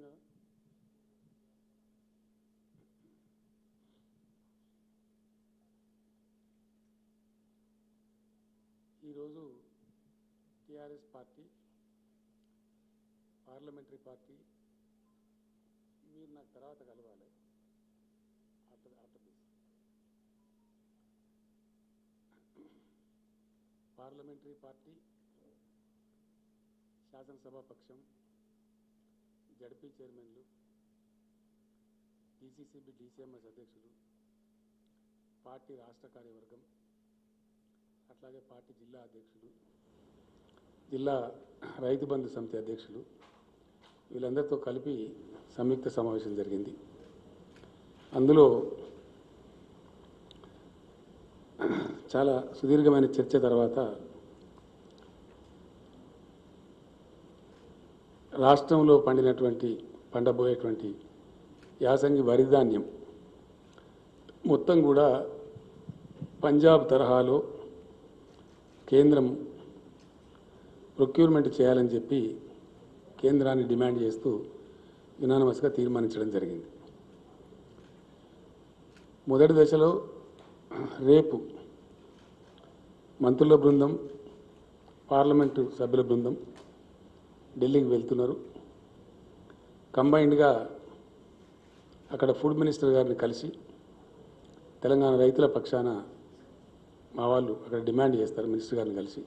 మాట్లాడుతున్నాం కదా. ఈరోజు టీఆర్ఎస్ పార్టీ పార్లమెంటరీ పార్టీ మీరు నాకు తర్వాత కలవాలి ఆఫ్టర్ దిస్. పార్లమెంటరీ పార్టీ శాసనసభా పక్షం జడ్పీ చైర్మన్లు డీసీసీబీ డీసీఎంఎస్ అధ్యక్షులు పార్టీ రాష్ట్ర కార్యవర్గం అట్లాగే పార్టీ జిల్లా అధ్యక్షులు జిల్లా రైతు బంధు సమితి అధ్యక్షులు వీళ్ళందరితో కలిపి సంయుక్త సమావేశం జరిగింది. అందులో చాలా సుదీర్ఘమైన చర్చ తర్వాత రాష్ట్రంలో పండబోయేటువంటి యాసంగి వరి ధాన్యం మొత్తం కూడా పంజాబ్ తరహాలో కేంద్రం ప్రొక్యూర్మెంట్ చేయాలని చెప్పి కేంద్రాన్ని డిమాండ్ చేస్తూ యునానిమస్గా తీర్మానించడం జరిగింది. మొదటి దశలో రేపు మంత్రుల బృందం పార్లమెంటు సభ్యుల బృందం ఢిల్లీకి వెళ్తున్నారు. కంబైన్డ్గా అక్కడ ఫుడ్ మినిస్టర్ గారిని కలిసి తెలంగాణ రైతుల పక్షాన మా వాళ్ళు అక్కడ డిమాండ్ చేస్తారు. మినిస్టర్ గారిని కలిసి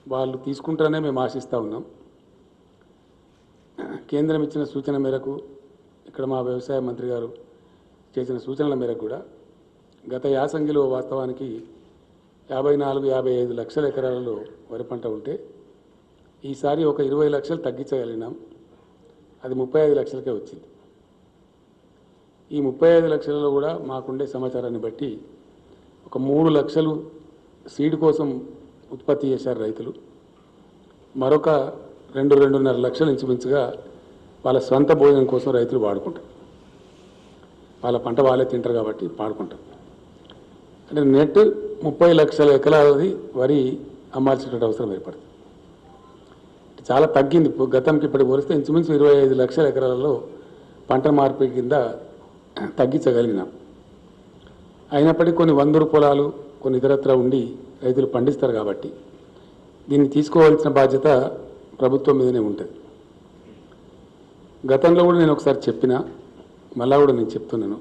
వాళ్ళు తీసుకుంటారనే మేము ఆశిస్తూ ఉన్నాం. కేంద్రం ఇచ్చిన సూచన మేరకు ఇక్కడ మా వ్యవసాయ మంత్రి గారు చేసిన సూచనల మేరకు కూడా గత యాసంగిలో వాస్తవానికి 54-55 లక్షల ఎకరాలలో వరి పంట ఉంటే ఈసారి ఒక 20 లక్షలు తగ్గించగలిగినాం. అది 35 లక్షలకే వచ్చింది. ఈ 35 లక్షలలో కూడా మాకుండే సమాచారాన్ని బట్టి ఒక 3 లక్షలు సీడ్ కోసం ఉత్పత్తి చేశారు రైతులు. మరొక 2-2.5 లక్షలు ఇంచుమించుగా వాళ్ళ స్వంత భోజనం కోసం రైతులు వాడుకుంటారు. వాళ్ళ పంట వాళ్ళే తింటారు కాబట్టి వాడుకుంటారు. అంటే నెట్ 30 లక్షల ఎకరాలది వరి అమ్మాల్సినటువంటి అవసరం ఏర్పడుతుంది. చాలా తగ్గింది. గతంకి ఇప్పటికి పోలిస్తే ఇంచుమించు 25 లక్షల ఎకరాలలో పంట మార్పిడి కింద తగ్గించగలిగినాం. అయినప్పటికీ కొన్ని వందరు పొలాలు కొన్ని ఇతరత్ర ఉండి రైతులు పండిస్తారు కాబట్టి దీన్ని తీసుకోవాల్సిన బాధ్యత ప్రభుత్వం మీదనే ఉంటుంది. గతంలో కూడా నేను ఒకసారి చెప్పినా మళ్ళా కూడా నేను చెప్తున్నాను.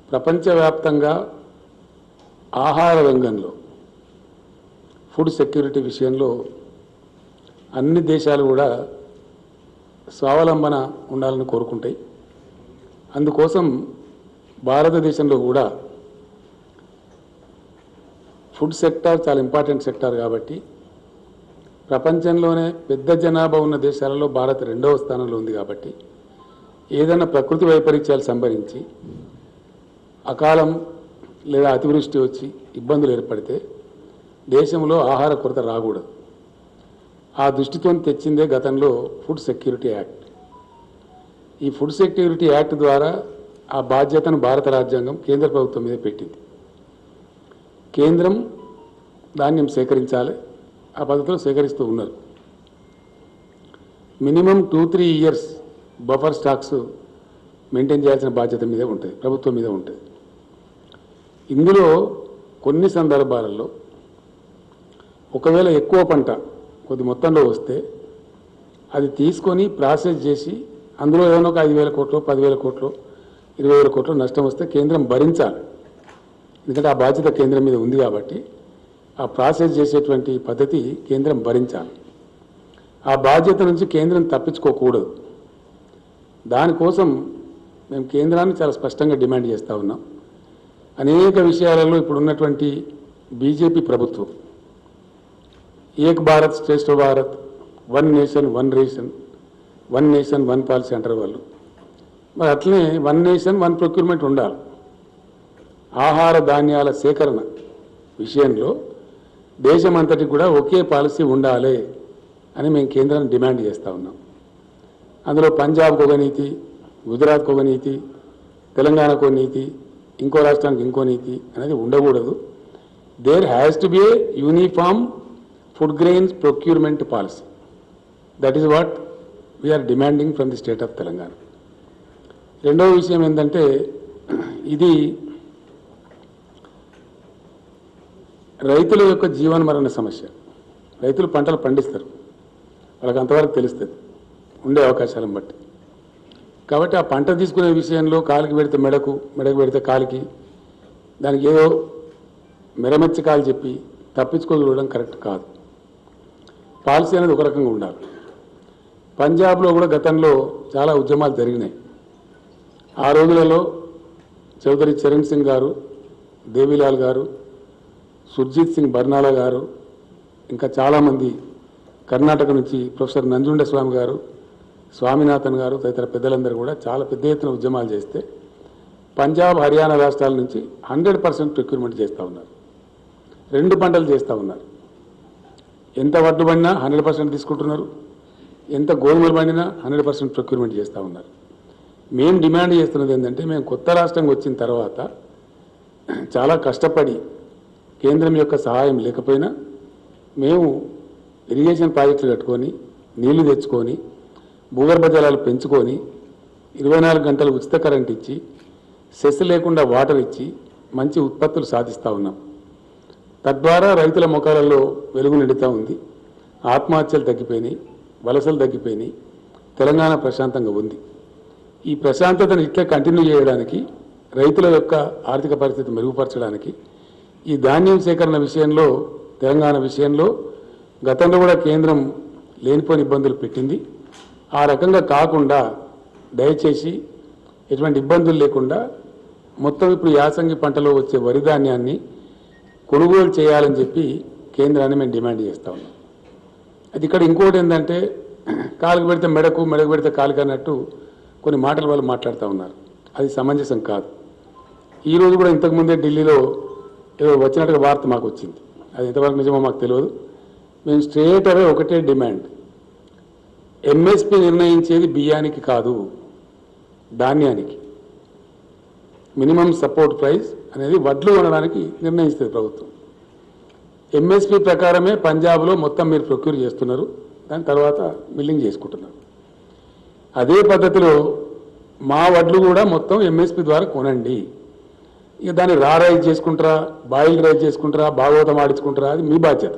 ప్రపంచవ్యాప్తంగా ఆహార రంగంలో ఫుడ్ సెక్యూరిటీ విషయంలో అన్ని దేశాలు కూడా స్వావలంబన ఉండాలని కోరుకుంటాయి. అందుకోసం భారతదేశంలో కూడా ఫుడ్ సెక్టార్ చాలా ఇంపార్టెంట్ సెక్టార్ కాబట్టి ప్రపంచంలోనే పెద్ద జనాభా ఉన్న దేశాలలో భారత్ 2వ స్థానంలో ఉంది. కాబట్టి ఏదైనా ప్రకృతి వైపరీత్యాలు సంభవించి అకాలం లేదా అతివృష్టి వచ్చి ఇబ్బందులు ఏర్పడితే దేశంలో ఆహార కొరత రాకూడదు. ఆ దృష్టితో తెచ్చిందే గతంలో ఫుడ్ సెక్యూరిటీ యాక్ట్. ఈ ఫుడ్ సెక్యూరిటీ యాక్ట్ ద్వారా ఆ బాధ్యతను భారత రాజ్యాంగం కేంద్ర ప్రభుత్వం మీద పెట్టింది. కేంద్రం ధాన్యం సేకరించాలి. ఆ పద్ధతిలో సేకరిస్తూ ఉన్నారు. Minimum 2-3 years buffer stocks maintain చేయాల్సిన బాధ్యత మీదే ఉంటుంది, ప్రభుత్వం మీద ఉంటుంది. ఇందులో కొన్ని సందర్భాలలో ఒకవేళ ఎక్కువ పంట కొద్ది మొత్తంలో వస్తే అది తీసుకొని ప్రాసెస్ చేసి అందులో ఏదైనా ఒక 5,000 కోట్లు 10,000 కోట్లు 20,000 కోట్లు నష్టం వస్తే కేంద్రం భరించాలి. ఎందుకంటే ఆ బాధ్యత కేంద్రం మీద ఉంది కాబట్టి ఆ ప్రాసెస్ చేసేటువంటి పద్ధతి కేంద్రం భరించాలి. ఆ బాధ్యత నుంచి కేంద్రం తప్పించుకోకూడదు. దానికోసం మేము కేంద్రాన్ని చాలా స్పష్టంగా డిమాండ్ చేస్తూ ఉన్నాం. అనేక విషయాలలో ఇప్పుడు ఉన్నటువంటి బీజేపీ ప్రభుత్వం Ek Bharat Shreshtha Bharat, 1 nation 1 ration, 1 nation 1 policy అంటారు వాళ్ళు. మరి అట్లనే 1 నేషన్ 1 ప్రొక్యూర్మెంట్ ఉండాలి. ఆహార ధాన్యాల సేకరణ విషయంలో దేశమంతటి కూడా ఒకే పాలసీ ఉండాలి అని మేము కేంద్రాన్ని డిమాండ్ చేస్తూ ఉన్నాం. అందులో పంజాబ్కు ఒక నీతి, గుజరాత్కు ఒక నీతి, తెలంగాణకు ఒక నీతి, ఇంకో రాష్ట్రానికి ఇంకో నీతి అనేది ఉండకూడదు. There has to be a uniform food grains procurement policy. That is what we are demanding from the state of Telangana. రెండవ విషయం ఏంటంటే ఇది రైతుల యొక్క జీవన మరణ సమస్య. రైతులు పంటలు పండిస్తారు, వాళ్ళకి అంతవరకు తెలుస్తుంది ఉండే అవకాశాలను బట్టి. కాబట్టి ఆ పంట తీసుకునే విషయంలో కాలికి పెడితే మెడకు, మెడకు పెడితే కాలికి, దానికి ఏదో మెరమెచ్చకాలు చెప్పి తప్పించుకోగలడం కరెక్ట్ కాదు. పాలసీ అనేది ఒక రకంగా ఉండాలి. పంజాబ్లో కూడా గతంలో చాలా ఉద్యమాలు జరిగినాయి. ఆ రోజులలో చౌదరి చరణ్ సింగ్ గారు, దేవిలాల్ గారు, సుర్జిత్ సింగ్ బర్నాలా గారు, ఇంకా చాలామంది కర్ణాటక నుంచి ప్రొఫెసర్ నంజుండ స్వామి గారు, స్వామినాథన్ గారు తదితర పెద్దలందరూ కూడా చాలా పెద్ద ఎత్తున ఉద్యమాలు చేస్తే పంజాబ్, హర్యానా రాష్ట్రాల నుంచి 100% ప్రొక్యూర్మెంట్ చేస్తూ ఉన్నారు. 2 పంటలు చేస్తూ ఉన్నారు. ఎంత వడ్లు పండినా 100% తీసుకుంటున్నారు, ఎంత గోధుమలు పండినా 100% ప్రొక్యూర్మెంట్ చేస్తూ ఉన్నారు. మేము డిమాండ్ చేస్తున్నది ఏంటంటే, మేము కొత్త రాష్ట్రంగా వచ్చిన తర్వాత చాలా కష్టపడి కేంద్రం యొక్క సహాయం లేకపోయినా మేము ఇరిగేషన్ ప్రాజెక్టులు కట్టుకొని, నీళ్లు తెచ్చుకొని, భూగర్భ జలాలు పెంచుకొని, 24 గంటలు ఉచిత కరెంట్ ఇచ్చి, సెస్ లేకుండా వాటర్ ఇచ్చి మంచి ఉత్పత్తులు సాధిస్తూ ఉన్నాం. తద్వారా రైతుల ముఖాలలో వెలుగు నిండుతూ ఉంది. ఆత్మహత్యలు తగ్గిపోయినాయి, వలసలు తగ్గిపోయినాయి, తెలంగాణ ప్రశాంతంగా ఉంది. ఈ ప్రశాంతతను ఇట్లా కంటిన్యూ చేయడానికి, రైతుల యొక్క ఆర్థిక పరిస్థితి మెరుగుపరచడానికి ఈ ధాన్యం సేకరణ విషయంలో, తెలంగాణ విషయంలో గతంలో కూడా కేంద్రం లేనిపోని ఇబ్బందులు పెట్టింది. ఆ రకంగా కాకుండా దయచేసి ఎటువంటి ఇబ్బందులు లేకుండా మొత్తం ఇప్పుడు యాసంగి పంటలో వచ్చే వరి ధాన్యాన్ని కొనుగోలు చేయాలని చెప్పి కేంద్రాన్ని మేము డిమాండ్ చేస్తూ ఉన్నాం. అది ఇక్కడ ఇంకోటి ఏంటంటే, కాలుకు పెడితే మెడకు, మెడకు పెడితే కాలుకు అన్నట్టు కొన్ని మాటలు వాళ్ళు మాట్లాడుతూ ఉన్నారు. అది సమంజసం కాదు. ఈరోజు కూడా ఇంతకుముందే ఢిల్లీలో ఏదో వచ్చినట్టుగా వార్త మాకు వచ్చింది. అది ఎంతవరకు నిజమో మాకు తెలియదు. మేము స్ట్రేట్ అవే ఒకటే డిమాండ్, ఎంఎస్పీ నిర్ణయించేది బియ్యానికి కాదు, ధాన్యానికి. మినిమం సపోర్ట్ ప్రైస్ అనేది వడ్లు కొనడానికి నిర్ణయిస్తుంది ప్రభుత్వం. ఎంఎస్పీ ప్రకారమే పంజాబ్లో మొత్తం మీరు ప్రొక్యూర్ చేస్తున్నారు, దాని తర్వాత మిల్లింగ్ చేసుకుంటున్నారు. అదే పద్ధతిలో మా వడ్లు కూడా మొత్తం ఎంఎస్పీ ద్వారా కొనండి. ఇక దాన్ని రైస్ చేసుకుంటారా, బాయిల్డ్ రైస్ చేసుకుంటారా, భాగవతం ఆడించుకుంటారా, అది మీ బాధ్యత.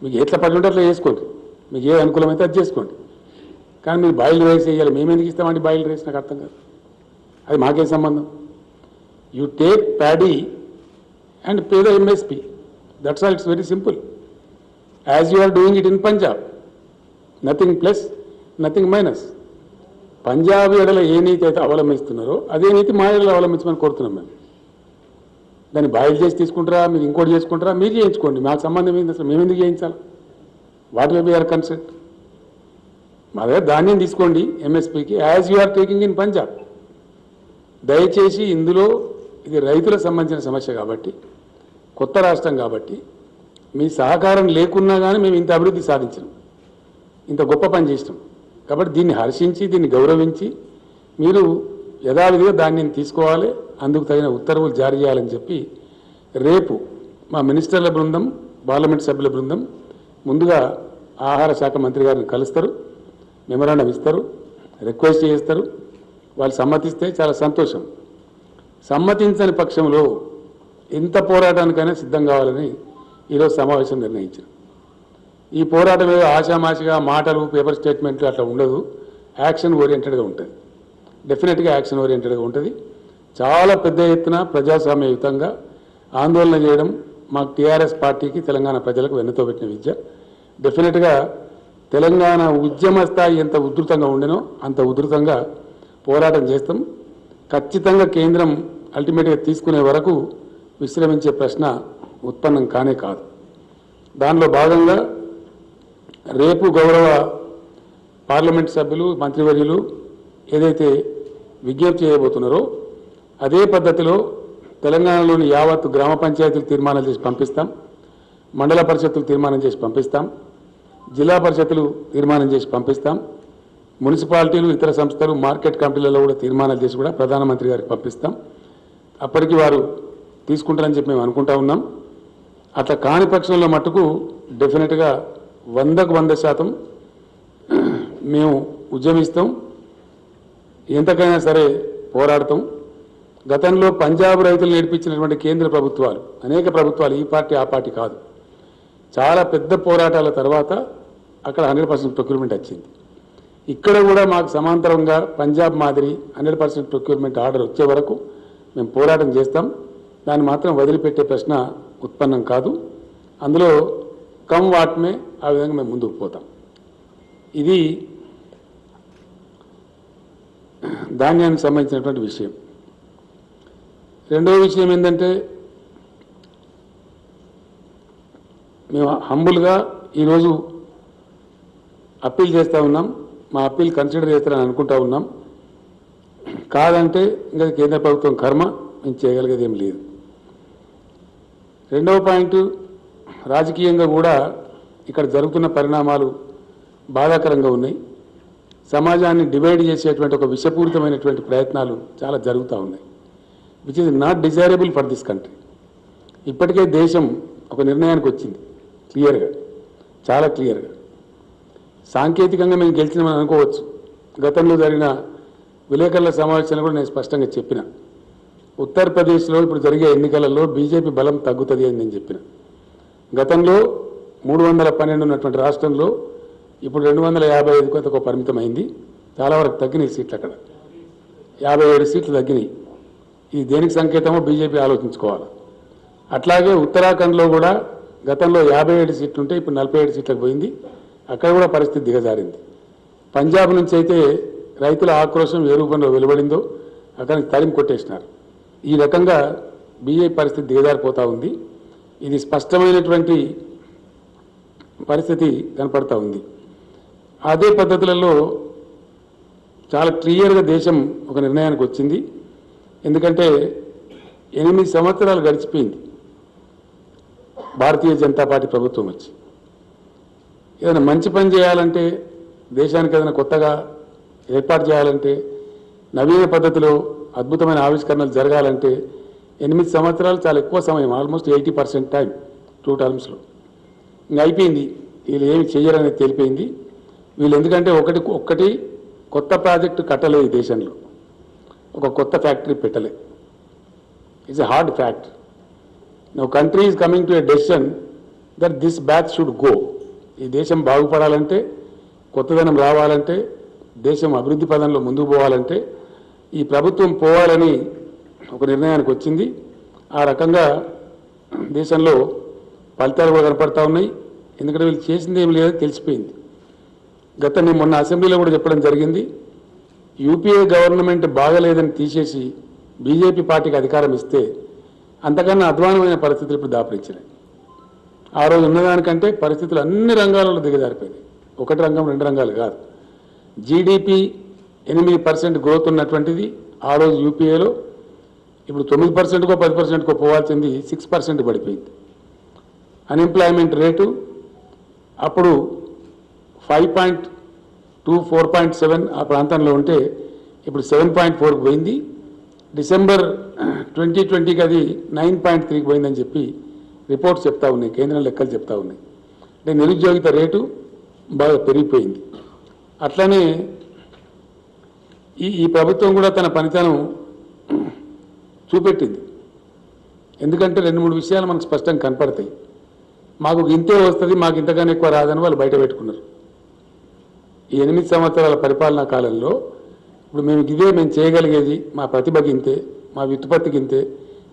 మీకు ఎట్లా పడి ఉంటే అట్లా చేసుకోండి, మీకు ఏ అనుకూలమైతే అది చేసుకోండి. కానీ మీరు బాయిల్డ్ రైస్ వేయాలి, మేము ఎందుకు ఇస్తామండి బాయిల్డ్ రైస్? నాకు అర్థం కాదు, అది మాకేం సంబంధం? You take paddy and pay the MSP, that's all. It's very simple. As you are doing it in Punjab, nothing plus, nothing minus. Punjab ఎడల ఏ నీతి అయితే అవలంబిస్తున్నారో అదే నీతి మా ఎడల అవలంబించమని కోరుతున్నాం. మేము దాన్ని బాయిల్ చేసి తీసుకుంటారా, మీరు ఇంకోటి చేసుకుంటారా, మీరు చేయించుకోండి, మాకు సంబంధం ఏంటి? అసలు మేము ఎందుకు చేయించాలి? What way be are consent? మా దగ్గర ధాన్యం తీసుకోండి ఎంఎస్పీకి, as you are taking in Punjab. దయచేసి ఇందులో ఇది రైతులకు సంబంధించిన సమస్య కాబట్టి, కొత్త రాష్ట్రం కాబట్టి, మీ సహకారం లేకున్నా కానీ మేము ఇంత అభివృద్ధి సాధించినాం, ఇంత గొప్ప పని చేసినాం. కాబట్టి దీన్ని హర్షించి, దీన్ని గౌరవించి మీరు యథావిధిగా దాన్ని తీసుకోవాలి, అందుకు తగిన ఉత్తర్వులు జారీ చేయాలని చెప్పి రేపు మా మినిస్టర్ల బృందం, పార్లమెంట్ సభ్యుల బృందం ముందుగా ఆహార శాఖ మంత్రి గారిని కలుస్తారు, మెమరాండం ఇస్తారు, రిక్వెస్ట్ చేస్తారు. వాళ్ళు సమ్మతిస్తే చాలా సంతోషం. సమ్మతించని పక్షంలో ఎంత పోరాటానికైనా సిద్ధం కావాలని ఈరోజు సమావేశం నిర్ణయించారు. ఈ పోరాటం ఏదో ఆషామాషిగా మాటలు, పేపర్ స్టేట్మెంట్లు అట్లా ఉండదు, యాక్షన్ ఓరియంటెడ్గా ఉంటుంది. డెఫినెట్గా యాక్షన్ ఓరియంటెడ్గా ఉంటుంది. చాలా పెద్ద ఎత్తున ప్రజాస్వామ్యయుతంగా ఆందోళన చేయడం మాకు టీఆర్ఎస్ పార్టీకి, తెలంగాణ ప్రజలకు వెన్నతో పెట్టిన విద్య. డెఫినెట్గా తెలంగాణ ఉద్యమ స్థాయి ఎంత ఉధృతంగా ఉండేనో అంత ఉధృతంగా పోరాటం చేస్తాం. ఖచ్చితంగా కేంద్రం అల్టిమేట్గా తీసుకునే వరకు విశ్రమించే ప్రశ్న ఉత్పన్నం కానే కాదు. దానిలో భాగంగా రేపు గౌరవ పార్లమెంట్ సభ్యులు, మంత్రివర్యులు ఏదైతే విజ్ఞప్తి చేయబోతున్నారో అదే పద్ధతిలో తెలంగాణలోని యావత్తు గ్రామ పంచాయతీలు తీర్మానం చేసి పంపిస్తాం, మండల పరిషత్తులు తీర్మానం చేసి పంపిస్తాం, జిల్లా పరిషత్తులు తీర్మానం చేసి పంపిస్తాం, మున్సిపాలిటీలు, ఇతర సంస్థలు, మార్కెట్ కమిటీలలో కూడా తీర్మానాలు చేసి కూడా ప్రధానమంత్రి గారికి పంపిస్తాం. అప్పటికి వారు తీసుకుంటారని చెప్పి మేము అనుకుంటా ఉన్నాం. అట్లా కాని పక్షంలో మట్టుకు డెఫినెట్గా 100% మేము ఉద్యమిస్తాం, ఎంతకైనా సరే పోరాడతాం. గతంలో పంజాబ్ రైతులు నేర్పించినటువంటి కేంద్ర ప్రభుత్వాలు, అనేక ప్రభుత్వాలు, ఈ పార్టీ ఆ పార్టీ కాదు, చాలా పెద్ద పోరాటాల తర్వాత అక్కడ 100% ప్రొక్యూర్మెంట్ వచ్చింది. ఇక్కడ కూడా మాకు సమాంతరంగా పంజాబ్ మాదిరి 100% ప్రొక్యూర్మెంట్ ఆర్డర్ వచ్చే వరకు మేము పోరాటం చేస్తాం. దాన్ని మాత్రం వదిలిపెట్టే ప్రశ్న ఉత్పన్నం కాదు. అందులో కమ్ వాట్మే ఆ విధంగా మేము ముందుకు పోతాం. ఇది ధాన్యానికి సంబంధించినటువంటి విషయం. రెండవ విషయం ఏంటంటే, మేము హంబుల్గా ఈరోజు అప్పీల్ చేస్తూ ఉన్నాం. మా అప్పీల్ కన్సిడర్ చేస్తారని అనుకుంటా ఉన్నాం. కాదంటే ఇంకా కేంద్ర ప్రభుత్వం కర్మ, మేము చేయగలిగేది ఏం లేదు. రెండవ పాయింట్, రాజకీయంగా కూడా ఇక్కడ జరుగుతున్న పరిణామాలు బాధాకరంగా ఉన్నాయి. సమాజాన్ని డివైడ్ చేసేటువంటి ఒక విషపూరితమైనటువంటి ప్రయత్నాలు చాలా జరుగుతూ ఉన్నాయి, which is not desirable for this country. ఇప్పటికే దేశం ఒక నిర్ణయానికి వచ్చింది క్లియర్గా, చాలా క్లియర్గా. సాంకేతికంగా మేము గెలిచినామని అనుకోవచ్చు. గతంలో జరిగిన విలేకరుల సమావేశంలో కూడా నేను స్పష్టంగా చెప్పిన, ఉత్తరప్రదేశ్లో ఇప్పుడు జరిగే ఎన్నికలలో బీజేపీ బలం తగ్గుతుంది అని నేను చెప్పిన. గతంలో 312 ఉన్నటువంటి రాష్ట్రంలో ఇప్పుడు 255 కొంతకు పరిమితమైంది. చాలా వరకు తగ్గినాయి సీట్లు, అక్కడ 57 సీట్లు తగ్గినాయి. ఇది దేనికి సంకేతమో బీజేపీ ఆలోచించుకోవాలి. అట్లాగే ఉత్తరాఖండ్లో కూడా గతంలో 57 సీట్లు ఉంటే ఇప్పుడు 47 సీట్లకు పోయింది. అక్కడ కూడా పరిస్థితి దిగజారింది. పంజాబ్ నుంచి అయితే రైతుల ఆక్రోశం ఏ రూపంలో వెలువడిందో అక్కడ తరిమి కొట్టేసినారు. ఈ రకంగా బీజేపీ పరిస్థితి దిగజారిపోతూ ఉంది. ఇది స్పష్టమైనటువంటి పరిస్థితి కనపడతా ఉంది. అదే పద్ధతులలో చాలా క్లియర్గా దేశం ఒక నిర్ణయానికి వచ్చింది. ఎందుకంటే 8 సంవత్సరాలు గడిచిపోయింది భారతీయ జనతా పార్టీ ప్రభుత్వం వచ్చి. ఏదైనా మంచి పని చేయాలంటే, దేశానికి ఏదైనా కొత్తగా ఏర్పాటు చేయాలంటే, నవీన పద్ధతిలో అద్భుతమైన ఆవిష్కరణలు జరగాలంటే 8 సంవత్సరాలు చాలా ఎక్కువ సమయం, ఆల్మోస్ట్ 80% టైం 2 టర్మ్స్లో. ఇంకా అయిపోయింది, వీళ్ళు ఏమి చెయ్యరనేది తెలిపోయింది. వీళ్ళు ఎందుకంటే ఒక్కటి కొత్త ప్రాజెక్టు కట్టలేదు, దేశంలో ఒక కొత్త ఫ్యాక్టరీ పెట్టలే. It's a hard fact. Now country is coming to a decision that this batch should go. ఈ దేశం బాగుపడాలంటే, కొత్తదనం రావాలంటే, దేశం అభివృద్ధి పదంలో ముందుకు పోవాలంటే ఈ ప్రభుత్వం పోవాలని ఒక నిర్ణయానికి వచ్చింది. ఆ రకంగా దేశంలో ఫలితాలు కూడా కనపడతా ఉన్నాయి. ఎందుకంటే వీళ్ళు చేసింది ఏమి లేదని తెలిసిపోయింది. నేను మొన్న అసెంబ్లీలో కూడా చెప్పడం జరిగింది, యూపీఏ గవర్నమెంట్ బాగలేదని తీసేసి బీజేపీ పార్టీకి అధికారం ఇస్తే అంతకన్నా అధ్వానమైన పరిస్థితులు ఇప్పుడు దాపరించినాయి. ఆ రోజు ఉన్నదానికంటే పరిస్థితులు అన్ని రంగాలలో దిగజారిపోయినాయి. ఒకటి రంగం, 2 రంగాలు కాదు. జీడిపి 8% గ్రోత్ ఉన్నటువంటిది ఆ రోజు యూపీఏలో ఇప్పుడు 9%కో 10%కో పోవాల్సింది 6% పడిపోయింది. అన్ఎంప్లాయ్మెంట్ రేటు అప్పుడు 5.2, 4.7 ఆ ప్రాంతంలో ఉంటే ఇప్పుడు 7.4కు పోయింది. డిసెంబర్ 2020కి అది 9.3కి పోయిందని చెప్పి రిపోర్ట్స్ చెప్తా ఉన్నాయి, కేంద్రం లెక్కలు చెప్తా ఉన్నాయి. అంటే నిరుద్యోగిత రేటు బాగా పెరిగిపోయింది. అట్లనే ఈ ప్రభుత్వం కూడా తన పనితనం చూపెట్టింది. ఎందుకంటే 2-3 విషయాలు మనకు స్పష్టంగా కనపడతాయి. మాకు ఇంతే వస్తుంది, మాకు ఇంతకన్నా ఎక్కువ రాదని వాళ్ళు బయట పెట్టుకున్నారు. ఈ 8 సంవత్సరాల పరిపాలనా కాలంలో ఇప్పుడు మేము చేయగలిగేది, మా ప్రతిభ గింతే, మా వ్యుత్పత్తి గింతే,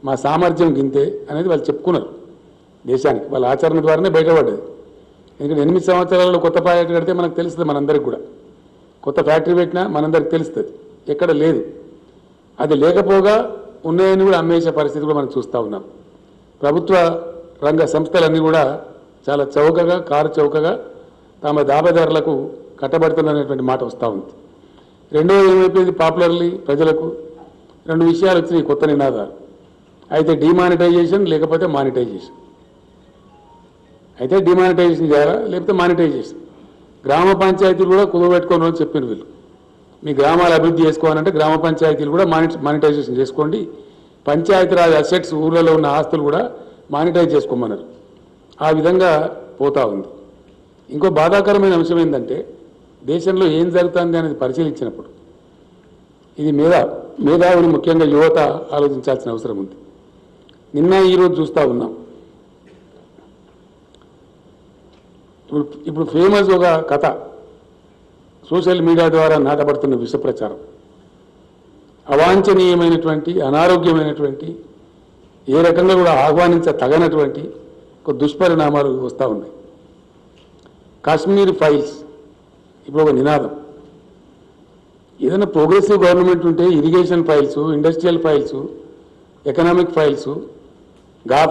మా సామర్థ్యం గింతే అనేది వాళ్ళు చెప్పుకున్నారు దేశానికి. వాళ్ళ ఆచరణ ద్వారానే బయటపడ్డది. ఎందుకంటే 8 సంవత్సరాలలో కొత్త ప్రాజెక్టు కడితే మనకు తెలుస్తుంది, మనందరికి కూడా కొత్త ఫ్యాక్టరీ పెట్టినా మనందరికి తెలుస్తుంది. ఎక్కడ లేదు. అది లేకపోగా ఉన్నాయని కూడా అమ్మేసే పరిస్థితి కూడా మనం చూస్తూ ఉన్నాం. ప్రభుత్వ రంగ సంస్థలన్నీ కూడా చాలా చౌకగా, కారు చౌకగా తమ దాబదారులకు కట్టబడుతున్నటువంటి మాట వస్తూ ఉంది. రెండోది ఏమైపోయింది, పాపులర్లీ ప్రజలకు 2 విషయాలు వచ్చినాయి కొత్త నినాదాలు. అయితే డిమానిటైజేషన్, లేకపోతే మానిటైజేషన్. అయితే డిమానిటైజేషన్ చేయాలా, లేకపోతే మానిటైజేషన్. గ్రామ పంచాయతీలు కూడా కుదవబెట్టుకోను అని చెప్పిన వీళ్ళు. మీ గ్రామాలు అభివృద్ధి చేసుకోవాలంటే గ్రామ పంచాయతీలు కూడా మానిటైజేషన్ చేసుకోండి. పంచాయతీరాజ్ అసెట్స్, ఊళ్ళలో ఉన్న ఆస్తులు కూడా మానిటైజ్ చేసుకోమన్నారు. ఆ విధంగా పోతా ఉంది. ఇంకో బాధాకరమైన అంశం ఏంటంటే, దేశంలో ఏం జరుగుతుంది అనేది పరిశీలించినప్పుడు ఇది మేధావులు ముఖ్యంగా యువత ఆలోచించాల్సిన అవసరం ఉంది. నిన్న ఈరోజు చూస్తూ ఉన్నాం. ఇప్పుడు ఫేమస్ ఒక కథ సోషల్ మీడియా ద్వారా నాటబడుతున్న విష ప్రచారం, అవాంఛనీయమైనటువంటి అనారోగ్యమైనటువంటి ఏ రకంగా కూడా ఆహ్వానించతగనటువంటి ఒక దుష్పరిణామాలు వస్తూ ఉన్నాయి. కాశ్మీర్ ఫైల్స్ ఇప్పుడు ఒక నినాదం. ఏదైనా ప్రోగ్రెసివ్ గవర్నమెంట్ ఉంటే irrigation files, industrial files, economic files,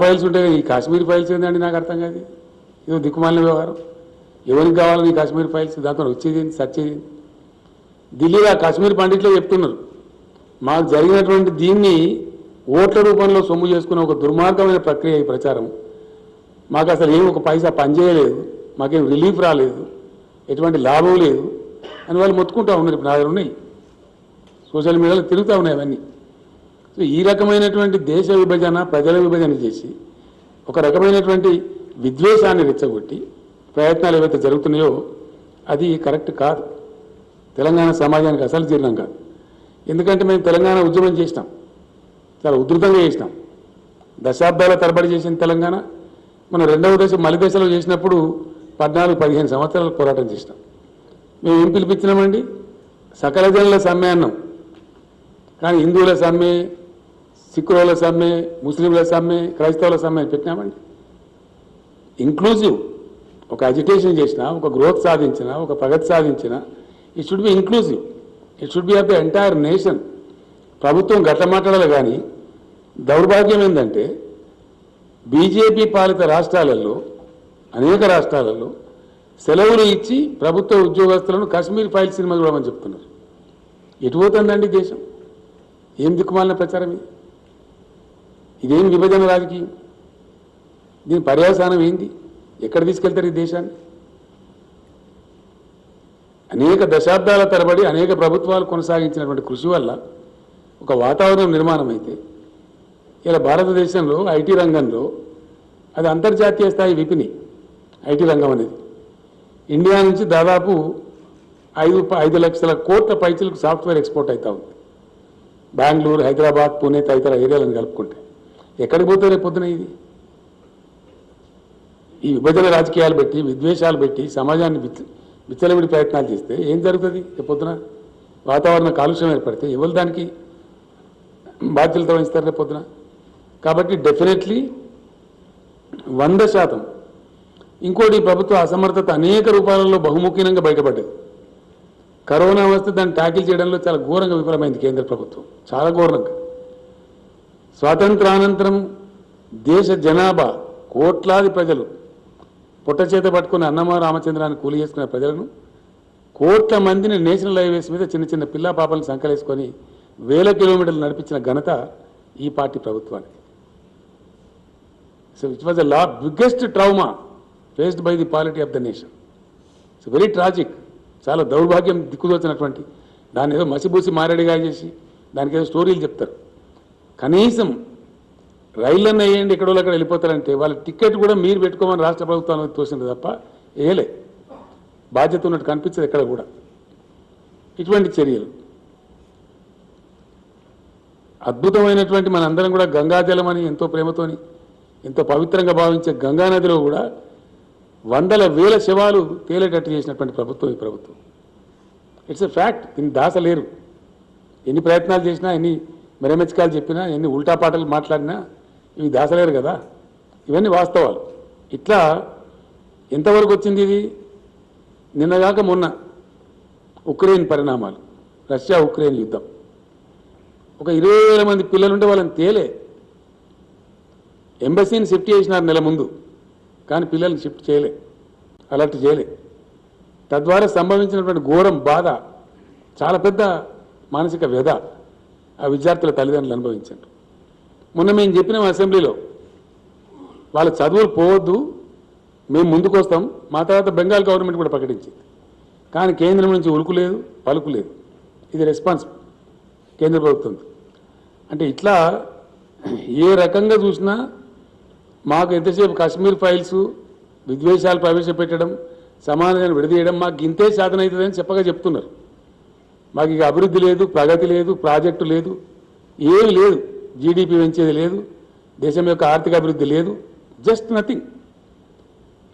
files ఉంటే ఈ కాశ్మీర్ ఫైల్స్ ఏంటండి నాకు అర్థం కాదు. ఇదో దిక్కుమాలిన వ్యవహారం. ఎవరికి కావాలని కాశ్మీర్ ఫైల్స్? దాంతో వచ్చేది సచ్చేది. ఢిల్లీలో కాశ్మీర్ పండిట్లో చెప్తున్నారు, మాకు జరిగినటువంటి దీన్ని ఓట్ల రూపంలో సొమ్ము చేసుకునే ఒక దుర్మార్గమైన ప్రక్రియ ఈ ప్రచారం. మాకు అసలు ఏం ఒక పైసా పనిచేయలేదు, మాకేం రిలీఫ్ రాలేదు, ఎటువంటి లాభం లేదు అని వాళ్ళు మొత్తుకుంటూ ఉన్నారు. ఇప్పుడు నా దగ్గర ఉన్నాయి, సోషల్ మీడియాలో తిరుగుతూ ఉన్నాయి అవన్నీ. సో ఈ రకమైనటువంటి దేశ విభజన, ప్రజల విభజన చేసి ఒక రకమైనటువంటి విద్వేషాన్ని రెచ్చగొట్టి ప్రయత్నాలు ఏవైతే జరుగుతున్నాయో అది కరెక్ట్ కాదు. తెలంగాణ సమాజానికి అసలు జీర్ణం కాదు. ఎందుకంటే మేము తెలంగాణ ఉద్యమం చేసినాం, చాలా ఉధృతంగా చేసినాం, దశాబ్దాల తరబడి చేసిన తెలంగాణ. మనం రెండవ దశ మలి దశలో చేసినప్పుడు 14-15 సంవత్సరాలు పోరాటం చేసినాం. మేము ఏం పిలిపించినామండి? సకల జనుల సమ్మె అన్నాం. కానీ హిందువుల సమ్మె, సిక్కుల సమ్మె, ముస్లింల సమ్మె, క్రైస్తవుల సమ్మె పెట్టినామండి. ఇంక్లూజివ్ ఒక అజిటేషన్ చేసిన, ఒక గ్రోత్ సాధించిన, ఒక ప్రగతి సాధించిన, it should be inclusive, it should be of the entire nation. ప్రభుత్వం గట్ల మాట్లాడాలి. కానీ దౌర్భాగ్యం ఏంటంటే బీజేపీ పాలిత రాష్ట్రాలలో, అనేక రాష్ట్రాలలో సెలవులు ఇచ్చి ప్రభుత్వ ఉద్యోగస్తులను కాశ్మీర్ ఫైల్ సినిమా చూడమని చెప్తున్నారు. ఎటు పోతుందండి దేశం? ఏం దిక్కుమాలిన ప్రచారం ఇది? ఇదేం విభజన రాజకీయం? దీని పర్యవసానం ఏంది? ఎక్కడ తీసుకెళ్తారు ఈ దేశాన్ని? అనేక దశాబ్దాల తరబడి అనేక ప్రభుత్వాలు కొనసాగించినటువంటి కృషి వల్ల ఒక వాతావరణం నిర్మాణం అయితే ఇలా భారతదేశంలో ఐటీ రంగంలో అది అంతర్జాతీయ స్థాయి విపిని. ఐటీ రంగం అనేది ఇండియా నుంచి దాదాపు 5 లక్షల కోట్ల పైచలకు సాఫ్ట్వేర్ ఎక్స్పోర్ట్ అవుతా ఉంది. బెంగళూరు, హైదరాబాద్, పూణే తదితర ఏరియాలను కలుపుకుంటే ఎక్కడికి పోతే రేపు పొద్దున ఇది? ఈ విభజన రాజకీయాలు పెట్టి, విద్వేషాలు పెట్టి సమాజాన్ని విచ్చలవిడి ప్రయత్నాలు చేస్తే ఏం జరుగుతుంది? రేపు పొద్దున వాతావరణ కాలుష్యం ఏర్పడితే ఎవరు దానికి బాధ్యతలతో వహిస్తారు రేపు పొద్దున? కాబట్టి డెఫినెట్లీ 100%. ఇంకోటి, ప్రభుత్వ అసమర్థత అనేక రూపాలలో బహుముఖీనంగా బయటపడ్డది. కరోనా వస్తే దాన్ని ట్యాకిల్ చేయడంలో చాలా ఘోరంగా విఫలమైంది కేంద్ర ప్రభుత్వం, చాలా ఘోరంగా. స్వాతంత్రానంతరం దేశ జనాభా కోట్లాది ప్రజలు పొట్ట చేత పట్టుకుని అన్నమా రామచంద్రాన్ని కూలి చేసుకునే ప్రజలను, కోట్ల మందిని నేషనల్ హైవేస్ మీద చిన్న చిన్న పిల్లా పాపలను సంకలేసుకొని 1000 కిలోమీటర్లు నడిపించిన ఘనత ఈ పార్టీ ప్రభుత్వానికి. So it was the biggest trauma faced by the polity of the nation. It's very tragic. చాలా దౌర్భాగ్యం దిక్కుదోచినటువంటి దాన్ని ఏదో మసిబూసి మారేడిగా చేసి దానికి ఏదో స్టోరీలు చెప్తారు. కనీసం రైళ్ళన్న వేయండి, ఎక్కడో అక్కడ వెళ్ళిపోతారంటే వాళ్ళ టికెట్ కూడా మీరు పెట్టుకోమని రాష్ట్ర ప్రభుత్వం తోసింది తప్ప వేయలే. బాధ్యత ఉన్నట్టు కనిపించదు ఎక్కడ కూడా. ఇటువంటి చర్యలు అద్భుతమైనటువంటి మనందరం కూడా గంగాజలం అని ఎంతో ప్రేమతోని ఎంతో పవిత్రంగా భావించే గంగానదిలో కూడా 100,000 శవాలు తేలేటట్టు చేసినటువంటి ప్రభుత్వం ఈ ప్రభుత్వం. It's a fact. దీన్ని దాసలేరు. ఎన్ని ప్రయత్నాలు చేసినా, ఎన్ని మెరమెచ్చకాలు చెప్పినా, ఎన్ని ఉల్టా పాటలు మాట్లాడినా ఇవి దాసలేరు కదా. ఇవన్నీ వాస్తవాలు. ఇట్లా ఎంతవరకు వచ్చింది ఇది? నిన్నగాక మొన్న ఉక్రెయిన్ పరిణామాలు, రష్యా ఉక్రెయిన్ యుద్ధం. ఒక 20,000 మంది పిల్లలుంటే వాళ్ళని తేలే. ఎంబసీని షిఫ్ట్ చేసినారు నెల ముందు, కానీ పిల్లల్ని షిఫ్ట్ చేయలే, అలర్ట్ చేయలే. తద్వారా సంభవించినటువంటి ఘోరం, బాధ, చాలా పెద్ద మానసిక వ్యధ ఆ విద్యార్థుల తల్లిదండ్రులు అనుభవించారు. మొన్న మేము చెప్పినాం అసెంబ్లీలో, వాళ్ళ చదువులు పోవద్దు, మేము ముందుకు వస్తాం. మా తర్వాత బెంగాల్ గవర్నమెంట్ కూడా ప్రకటించింది. కానీ కేంద్రం నుంచి ఉలుకు లేదు, పలుకు లేదు. ఇది రెస్పాన్స్ కేంద్ర ప్రభుత్వం. అంటే ఇట్లా ఏ రకంగా చూసినా మాకు ఎంతసేపు కాశ్మీర్ ఫైల్స్, విద్వేషాలు ప్రవేశపెట్టడం, సమానంగా విడదీయడం మాకు ఇంతే సాధన అవుతుందని చెప్పగా చెప్తున్నారు. మాకు ఇక అభివృద్ధి లేదు, ప్రగతి లేదు, ప్రాజెక్టు లేదు, ఏమీ లేదు, జీడిపి పెంచేది లేదు, దేశం యొక్క ఆర్థిక అభివృద్ధి లేదు, జస్ట్ నథింగ్.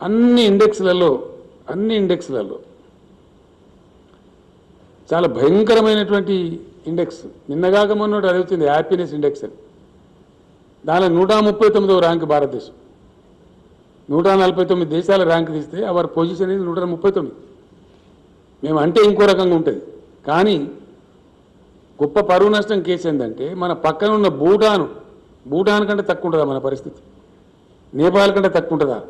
అన్ని ఇండెక్స్లలో చాలా భయంకరమైనటువంటి ఇండెక్స్. నిన్నగాక మొన్నటి అది వచ్చింది హ్యాపీనెస్ ఇండెక్స్ అని. దానిలో 139వ ర్యాంక్ భారతదేశం. 149 దేశాల ర్యాంక్ తీస్తే అవర్ పొజిషన్ ఇది 139. మేము అంటే ఇంకో రకంగా ఉంటుంది. కానీ గొప్ప పరువు నష్టం కేసు ఏంటంటే మన పక్కన ఉన్న భూటాన్ కంటే తక్కువ ఉంటుందా మన పరిస్థితి? నేపాల్ కంటే తక్కువ ఉంటుందా?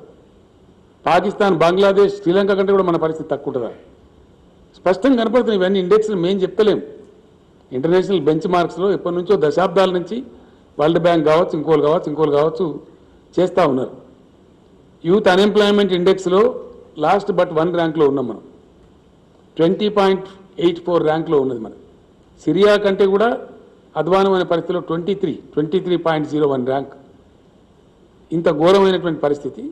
పాకిస్తాన్, బంగ్లాదేశ్, శ్రీలంక కంటే కూడా మన పరిస్థితి తక్కువ ఉంటుందా? స్పష్టంగా కనపడుతుంది. ఇవన్నీ ఇండెక్స్లు మేము చెప్తలేం. ఇంటర్నేషనల్ బెంచ్ మార్క్స్లో ఎప్పటి నుంచో దశాబ్దాల నుంచి వరల్డ్ బ్యాంక్ కావచ్చు, ఇంకోలు కావచ్చు చేస్తూ ఉన్నారు. యూత్ అన్ఎంప్లాయ్మెంట్ ఇండెక్స్లో లాస్ట్ బట్ 1 ర్యాంక్లో ఉన్నాం మనం. 20.84 ర్యాంక్లో ఉన్నది మనం. సిరియా కంటే కూడా అధ్వానమైన పరిస్థితిలో 23.01 ర్యాంక్. ఇంత ఘోరమైనటువంటి పరిస్థితి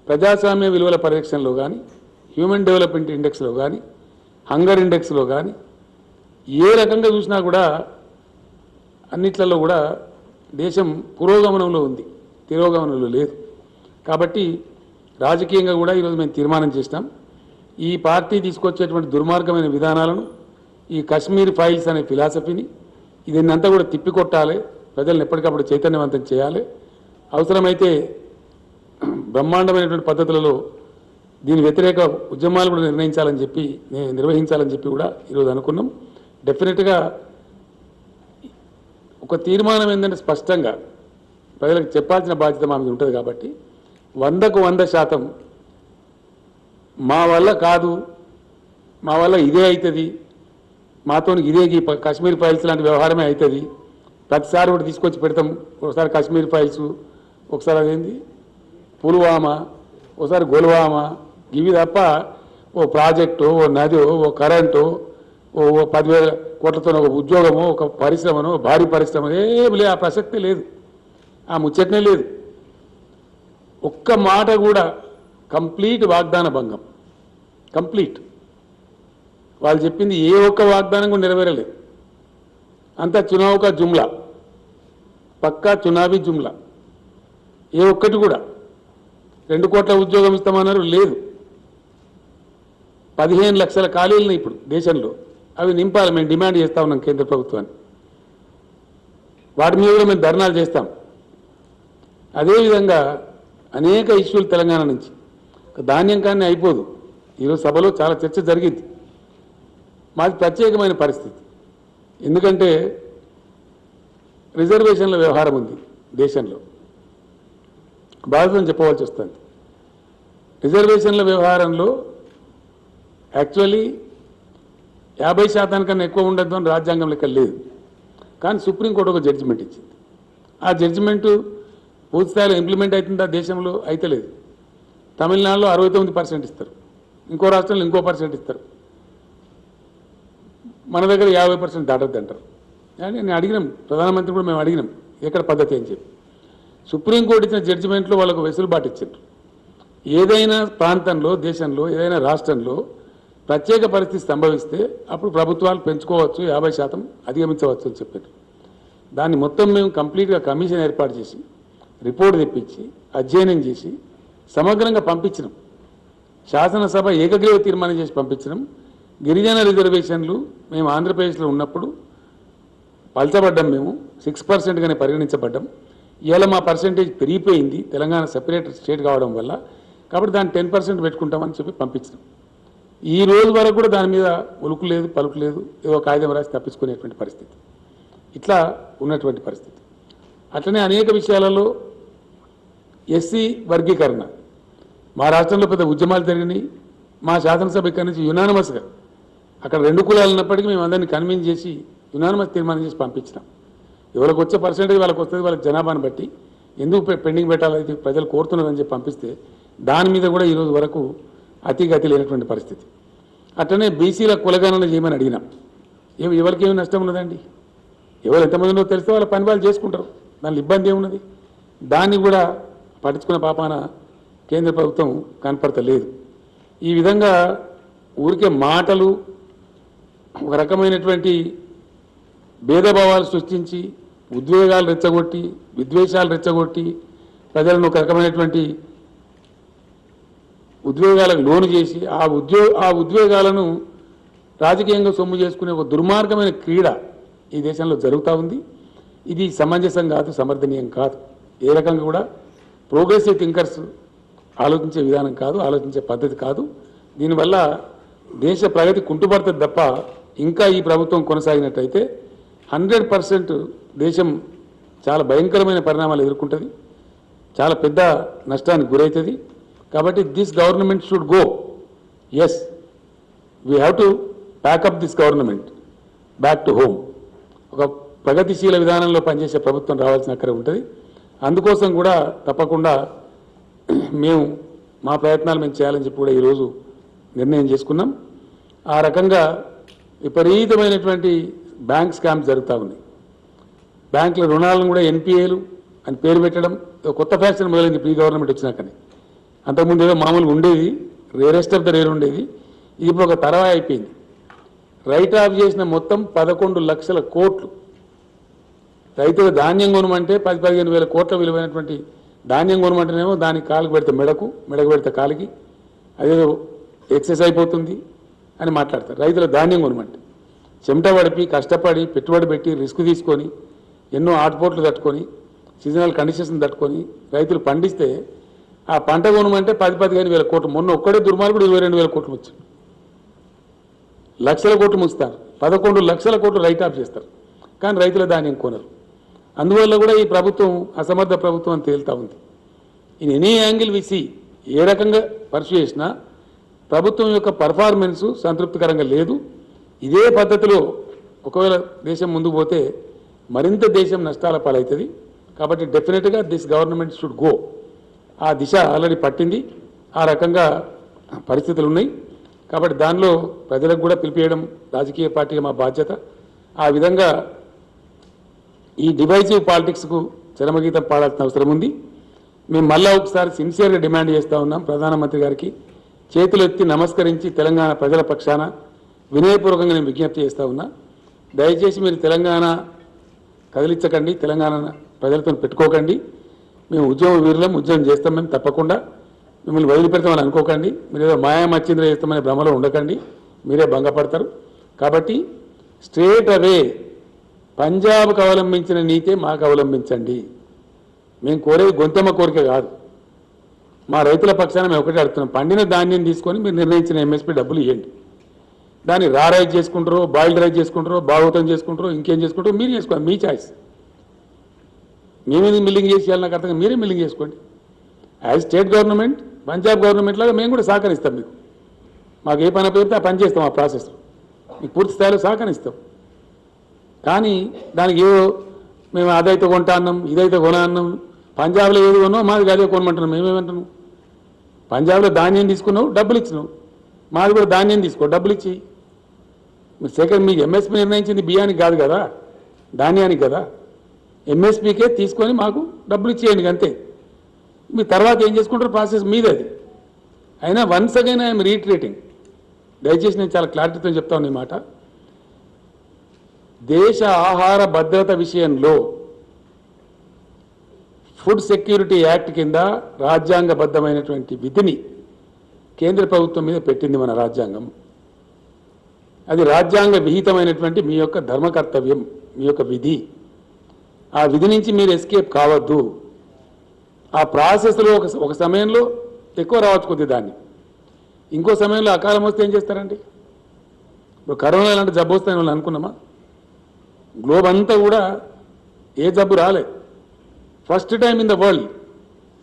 ప్రజాస్వామ్య విలువల పరిరక్షణలో కానీ, హ్యూమన్ డెవలప్మెంట్ ఇండెక్స్లో కానీ, హంగర్ ఇండెక్స్లో కానీ ఏ రకంగా చూసినా కూడా అన్నిట్లలో కూడా దేశం పురోగమనంలో ఉంది, తిరోగమనంలో లేదు. కాబట్టి రాజకీయంగా కూడా ఈరోజు మేము తీర్మానం చేసినాం, ఈ పార్టీ తీసుకొచ్చేటువంటి దుర్మార్గమైన విధానాలను, ఈ కశ్మీర్ ఫైల్స్ అనే ఫిలాసఫీని ఇదంతా కూడా తిప్పికొట్టాలి, ప్రజలను ఎప్పటికప్పుడు చైతన్యవంతం చేయాలి. అవసరమైతే బ్రహ్మాండమైనటువంటి పద్ధతులలో దీని వ్యతిరేక ఉద్యమాలు కూడా నిర్వహించాలని చెప్పి కూడా ఈరోజు అనుకున్నాం. డెఫినెట్గా ఒక తీర్మానం ఏంటంటే స్పష్టంగా ప్రజలకు చెప్పాల్సిన బాధ్యత మా మీద ఉంటుంది. కాబట్టి 100కు 100% మా వల్ల కాదు, మా వల్ల ఇదే అవుతుంది, మాతో ఇదే కశ్మీర్ ఫైల్స్ లాంటి వ్యవహారమే అవుతుంది, ప్రతిసారి ఒకటి తీసుకొచ్చి పెడతాం. ఒకసారి కశ్మీర్ ఫైల్స్, ఒకసారి అదేంది పుల్వామా, ఒకసారి గొల్వామా, ఇవి తప్ప ఓ ప్రాజెక్టు, ఓ నది, ఓ కరెంటు, ఓ 10,000 కోట్లతో ఒక ఉద్యోగమో, ఒక పరిశ్రమనో, భారీ పరిశ్రమ ఏమి లేదు. ఆ ప్రసక్తే లేదు, ఆ ముచ్చటనే లేదు. ఒక్క మాట కూడా కంప్లీట్ వాగ్దాన భంగం, కంప్లీట్. వాళ్ళు చెప్పింది ఏ ఒక్క వాగ్దానం కూడా నెరవేరలేదు. అంతా చునావుకా జుమ్లా, పక్కా చునావీ జుమ్లా. ఏ ఒక్కటి కూడా 2 కోట్ల ఉద్యోగం ఇస్తామన్నారు, లేదు. 15 లక్షల ఖాళీలను ఇప్పుడు దేశంలో, అవి నింపాలి. మేము డిమాండ్ చేస్తూ ఉన్నాం కేంద్ర ప్రభుత్వాన్ని. వాటి మీద కూడా మేము ధర్నాలు చేస్తాం. అదేవిధంగా అనేక ఇష్యూలు తెలంగాణ నుంచి, ధాన్యం కానీ అయిపోదు. ఈరోజు సభలో చాలా చర్చ జరిగింది. మాది ప్రత్యేకమైన పరిస్థితి, ఎందుకంటే రిజర్వేషన్ల వ్యవహారం ఉంది దేశంలో, బాధ్యతను చెప్పవలసి వస్తుంది. రిజర్వేషన్ల వ్యవహారంలో యాక్చువల్లీ 50% కన్నా ఎక్కువ ఉండద్దు అని రాజ్యాంగం లెక్క లేదు. కానీ సుప్రీంకోర్టు ఒక జడ్జిమెంట్ ఇచ్చింది. ఆ జడ్జిమెంటు పూర్తి స్థాయిలో ఇంప్లిమెంట్ అవుతుందా దేశంలో? అయితే లేదు. తమిళనాడులో 69% ఇస్తారు, ఇంకో రాష్ట్రంలో ఇంకో % ఇస్తారు, మన దగ్గర 50% దాటద్దు అంటారు. కానీ నేను అడిగినాం, ప్రధానమంత్రి కూడా మేము అడిగినాం ఎక్కడ పద్ధతి అని చెప్పి. సుప్రీంకోర్టు ఇచ్చిన జడ్జిమెంట్లో వాళ్ళకు వెసులుబాటు ఇచ్చారు. ఏదైనా ప్రాంతంలో, దేశంలో, ఏదైనా రాష్ట్రంలో ప్రత్యేక పరిస్థితి సంభవిస్తే అప్పుడు ప్రభుత్వాలు పెంచుకోవచ్చు, 50% అధిగమించవచ్చు అని చెప్పారు. దాన్ని మొత్తం మేము కంప్లీట్గా కమిషన్ ఏర్పాటు చేసి రిపోర్ట్ తెప్పించి అధ్యయనం చేసి సమగ్రంగా పంపించినాం. శాసనసభ ఏకగ్రీవ తీర్మానం చేసి పంపించినాం. గిరిజన రిజర్వేషన్లు మేము ఆంధ్రప్రదేశ్లో ఉన్నప్పుడు పల్చబడ్డాం, మేము 6%గానే పరిగణించబడ్డాం. ఇవాళ మా పర్సెంటేజ్ పెరిగిపోయింది తెలంగాణ సెపరేట్ స్టేట్ కావడం వల్ల. కాబట్టి దాన్ని 10% పెట్టుకుంటామని చెప్పి పంపించినాం. ఈ రోజు వరకు కూడా దాని మీద ఉలుకు లేదు, పలుకు లేదు, ఏదో కాగితం రాసి తప్పించుకునేటువంటి పరిస్థితి, ఇట్లా ఉన్నటువంటి పరిస్థితి. అట్లనే అనేక విషయాలలో ఎస్సీ వర్గీకరణ మా రాష్ట్రంలో పెద్ద ఉద్యమాలు జరిగినాయి. మా శాసనసభ ఇక్కడి నుంచి యునానిమస్గా, అక్కడ 2 కులాలు ఉన్నప్పటికీ మేము అందరినీ కన్విన్స్ చేసి యునానిమస్ తీర్మానం చేసి పంపించినాం. ఎవరికి వచ్చే పర్సెంటేజ్ వాళ్ళకి వస్తుంది, వాళ్ళకి జనాభాను బట్టి ఎందుకు పెండింగ్ పెట్టాలి, ప్రజలు కోరుతున్నారని చెప్పి పంపిస్తే దాని మీద కూడా ఈరోజు వరకు అతిగతి లేనటువంటి పరిస్థితి. అట్లనే బీసీల కులగణన చేయమని అడిగినాం. ఎవరికి ఏమి నష్టం ఉన్నదండి? ఎవరు ఎంతమంది ఉన్నదో తెలిస్తే వాళ్ళ పని వాళ్ళు చేసుకుంటారు, దానిలో ఇబ్బంది ఏమున్నది? దాన్ని కూడా పట్టించుకున్న పాపాన కేంద్ర ప్రభుత్వం కనపడతలేదు. ఈ విధంగా ఊరికే మాటలు ఒక రకమైనటువంటి భేదభావాలు సృష్టించి ఉద్వేగాలు రెచ్చగొట్టి విద్వేషాలు రెచ్చగొట్టి ప్రజలను ఒక రకమైనటువంటి ఉద్వేగాలకు లోను చేసి ఆ ఉద్వేగాలను రాజకీయంగా సొమ్ము చేసుకునే ఒక దుర్మార్గమైన క్రీడ ఈ దేశంలో జరుగుతూ ఉంది. ఇది సమంజసం కాదు, సమర్థనీయం కాదు. ఏ రకంగా కూడా ప్రోగ్రెసివ్ థింకర్స్ ఆలోచించే విధానం కాదు, ఆలోచించే పద్ధతి కాదు. దీనివల్ల దేశ ప్రగతి కుంటుపడుతుంది తప్ప ఇంకా ఈ ప్రభుత్వం కొనసాగినట్టయితే 100% దేశం చాలా భయంకరమైన పరిణామాలు ఎదుర్కొంటుంది, చాలా పెద్ద నష్టానికి గురవుతుంది. కాబట్టి this government should go. Yes, we have to pack up this government back to home. ఒక ప్రగతిశీల విధానంలో పనిచేసే ప్రభుత్వం రావాల్సిన అక్కడే ఉంటుంది. అందుకోసం కూడా తప్పకుండా మేము మా ప్రయత్నాలు మేము చేయాలని చెప్పి కూడా ఈరోజు నిర్ణయం చేసుకున్నాం. ఆ రకంగా విపరీతమైనటువంటి బ్యాంక్ స్కామ్స్ జరుగుతూ ఉన్నాయి. బ్యాంకుల రుణాలను కూడా ఎన్పిఏలు అని పేరు పెట్టడం కొత్త ఫ్యాషన్ మొదలైంది ప్రీ గవర్నమెంట్ వచ్చినాకనే. అంతకుముందు ఏదో మామూలుగా ఉండేది, రేరెస్ట్ ఆఫ్ ద రేర్ ఉండేది. ఇది ఇప్పుడు ఒక తరవా అయిపోయింది. రైట్ ఆఫ్ చేసిన మొత్తం 11 లక్షల కోట్లు. రైతులు ధాన్యం కొనమంటే 10-15 వేల కోట్ల విలువైనటువంటి ధాన్యం కొనమంటేనేమో దానికి కాలుకి పెడితే మెడకు పెడితే కాలికి అదేదో ఎక్సెస్ అయిపోతుంది అని మాట్లాడతారు. రైతుల ధాన్యం కొనమంటే చెమట పడిపి కష్టపడి పెట్టుబడి పెట్టి రిస్క్ తీసుకొని ఎన్నో ఆటుపోట్లు తట్టుకొని సీజనల్ కండిషన్స్ తట్టుకొని రైతులు పండిస్తే ఆ పంట కొనమంటే 10-15 వేల కోట్లు. మొన్న ఒక్కడే దుర్మార్గుడు 22 వేల కోట్లు వచ్చాయి. లక్షల కోట్లు ముస్తారు, 11 లక్షల కోట్లు రైట్ ఆఫ్ చేస్తారు. కానీ రైతుల ధాన్యం కొనరు. అందువల్ల కూడా ఈ ప్రభుత్వం అసమర్థ ప్రభుత్వం అని తేలుతా ఉంది. ఇన్ ఎనీ యాంగిల్ విసి ఏ రకంగా పర్సూ చేసినా ప్రభుత్వం యొక్క పర్ఫార్మెన్సు సంతృప్తికరంగా లేదు. ఇదే పద్ధతిలో ఒకవేళ దేశం ముందుకు పోతే మరింత దేశం నష్టాల పాలవుతుంది. కాబట్టి డెఫినెట్గా దిస్ గవర్నమెంట్ షుడ్ గో. ఆ దిశ ఆల్రెడీ పట్టింది. ఆ రకంగా పరిస్థితులు ఉన్నాయి. కాబట్టి దానిలో ప్రజలకు కూడా పిలిపియడం రాజకీయ పార్టీగా మా బాధ్యత. ఆ విధంగా ఈ డివైజివ్ పాలిటిక్స్కు చరమగీతం పాడాల్సిన అవసరం ఉంది. మేము మళ్ళా ఒకసారి సిన్సియర్గా డిమాండ్ చేస్తూ ఉన్నాం ప్రధానమంత్రి గారికి. చేతులు ఎత్తి నమస్కరించి తెలంగాణ ప్రజల పక్షాన వినయపూర్వకంగా నేను విజ్ఞప్తి చేస్తూ ఉన్నా. దయచేసి మీరు తెలంగాణ కదిలించకండి, తెలంగాణ ప్రజలతో పెట్టుకోకండి. మేము ఉద్యమ వీరులం, ఉద్యమం చేస్తాం. మేము తప్పకుండా మిమ్మల్ని వదిలిపెడతామని అనుకోకండి. మీరు ఏదో మాయామచ్చింద్ర చేస్తామనే భ్రమలో ఉండకండి, మీరే భంగపడతారు. కాబట్టి స్ట్రేట్ అవే పంజాబ్కు అవలంబించిన నీతే మాకు అవలంబించండి. మేము కోరేది గొంతెమ్మ కోరిక కాదు. మా రైతుల పక్షాన మేము ఒకటే అడుగుతున్నాం, పండిన ధాన్యం తీసుకొని మీరు నిర్ణయించిన ఎంఎస్పీ డబ్బులు ఇవ్వండి. దాన్ని రైజ్ చేసుకుంటారో, బాయిల్డ్ రైజ్ చేసుకుంటారో, భాగవతం చేసుకుంటారో, ఇంకేం చేసుకుంటారో మీరు చేసుకోండి, మీ ఛాయిస్. మేమేది మిల్లింగ్ చేసి నాకు అర్థంగా మీరే మిల్లింగ్ చేసుకోండి. As state government, Punjab government లాగా మేము కూడా సహకరిస్తాం. మీకు మాకు ఏ పని పేరుతో ఆ పని చేస్తాం. ఆ ప్రాసెస్ మీకు పూర్తి స్థాయిలో సహకరిస్తాం. కానీ దానికి ఏదో మేము అదైతే కొంటా అన్నాం, ఇదైతే కొన అన్నాం. పంజాబ్లో ఏది కొన్నావు మాది అదే కొనమంటున్నాం. మేమేమంటున్నాం, పంజాబ్లో ధాన్యం తీసుకున్నావు, డబ్బులు ఇచ్చినావు, మాది కూడా ధాన్యం తీసుకో, డబ్బులు ఇచ్చి. మీరు సెకండ్ మీకు ఎంఎస్పీ నిర్ణయించింది బియ్యానికి కాదు కదా, ధాన్యానికి కదా. ఎంఎస్పీకే తీసుకొని మాకు డబ్బులు ఇచ్చేయండి అంతే. మీ తర్వాత ఏం చేసుకుంటారో ప్రాసెస్ మీది అది. అయినా వన్స్ అగైన్ ఐఎమ్ రీట్రేటింగ్, దయచేసి నేను చాలా క్లారిటీతో చెప్తాను ఈ మాట. దేశ ఆహార భద్రత విషయంలో ఫుడ్ సెక్యూరిటీ యాక్ట్ కింద రాజ్యాంగబద్ధమైనటువంటి విధిని కేంద్ర ప్రభుత్వం మీద పెట్టింది మన రాజ్యాంగం. అది రాజ్యాంగ విహితమైనటువంటి మీ యొక్క ధర్మ కర్తవ్యం, మీ యొక్క విధి. ఆ విధి నుంచి మీరు ఎస్కేప్ కావద్దు. ఆ ప్రాసెస్లో ఒక సమయంలో ఎక్కువ రావచ్చు కొద్ది దాన్ని, ఇంకో సమయంలో అకాలం వస్తే ఏం చేస్తారండి? ఇప్పుడు కరోనా లాంటి జబ్బు వస్తాయని వాళ్ళు అనుకున్నామా? గ్లోబ్ అంతా కూడా ఏ జబ్బు రాలే. First time in the world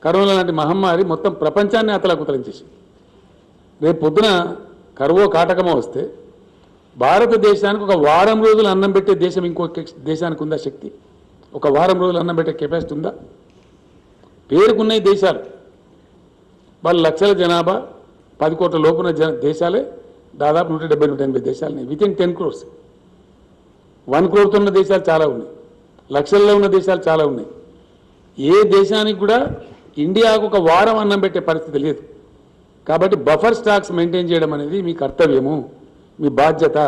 corona లాంటి మహమ్మారి మొత్తం ప్రపంచాన్ని అతలాకుతలించేసి. రేపు పొద్దున కరువో కాటకమో వస్తే భారతదేశానికి ఒక వారం రోజులు అన్నం పెట్టే దేశం ఇంకో దేశానికి ఉందా శక్తి? ఒక వారం రోజులు అన్నం పెట్టే కెపాసిటీ ఉందా? పేరుకున్న దేశాలు, వాళ్ళు లక్షల జనాభా, 10 కోట్ల లోపున దేశాలే దాదాపు 170-180 దేశాలని వితిన్ 10 crores. 1 crore ఉన్న దేశాలు చాలా ఉన్నాయి, లక్షల్లో ఉన్న దేశాలు చాలా ఉన్నాయి. ఏ దేశానికి కూడా ఇండియాకు ఒక వారం అన్నం పెట్టే పరిస్థితి లేదు. కాబట్టి బఫర్ స్టాక్స్ మెయింటైన్ చేయడం అనేది మీ కర్తవ్యము, మీ బాధ్యత.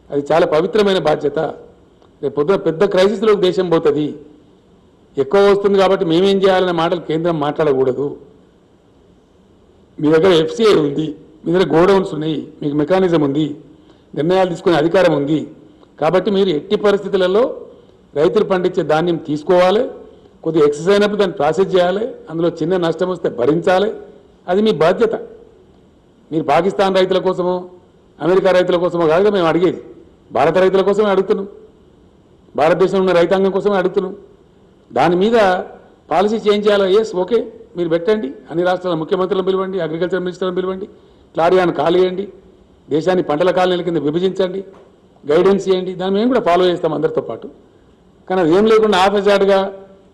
అది చాలా పవిత్రమైన బాధ్యత. రేపు పొద్దున పెద్ద క్రైసిస్లోకి దేశం పోతుంది. ఎక్కువ వస్తుంది కాబట్టి మేమేం చేయాలనే మాటలు కేంద్రం మాట్లాడకూడదు. మీ దగ్గర ఎఫ్సిఐ ఉంది, మీ దగ్గర గోడౌన్స్ ఉన్నాయి, మీకు మెకానిజం ఉంది, నిర్ణయాలు తీసుకునే అధికారం ఉంది. కాబట్టి మీరు ఎట్టి పరిస్థితులలో రైతులు పండించే ధాన్యం తీసుకోవాలి, కొద్దిగా ఎక్సెస్ అయినప్పుడు దాన్ని ప్రాసెస్ చేయాలి, అందులో చిన్న నష్టం వస్తే భరించాలి. అది మీ బాధ్యత. మీరు పాకిస్తాన్ రైతుల కోసమో అమెరికా రైతుల కోసమో కాదుగా మేము అడిగేది, భారత రైతుల కోసమే అడుగుతున్నాం, భారతదేశంలో ఉన్న రైతాంగం కోసమే అడుగుతున్నాం. దాని మీద పాలసీ చేంజ్ చేయాలా? ఎస్, ఓకే, మీరు పెట్టండి. అన్ని రాష్ట్రాల ముఖ్యమంత్రులను పిలవండి, అగ్రికల్చర్ మినిస్టర్లను పిలవండి, క్లారియాను ఖాళీ చేయండి, దేశాన్ని పంటల కాలనీల కింద విభజించండి, గైడెన్స్ చేయండి. దాన్ని మేము కూడా ఫాలో చేస్తాం అందరితో పాటు. కానీ అది ఏం లేకుండా ఆఫజాటుగా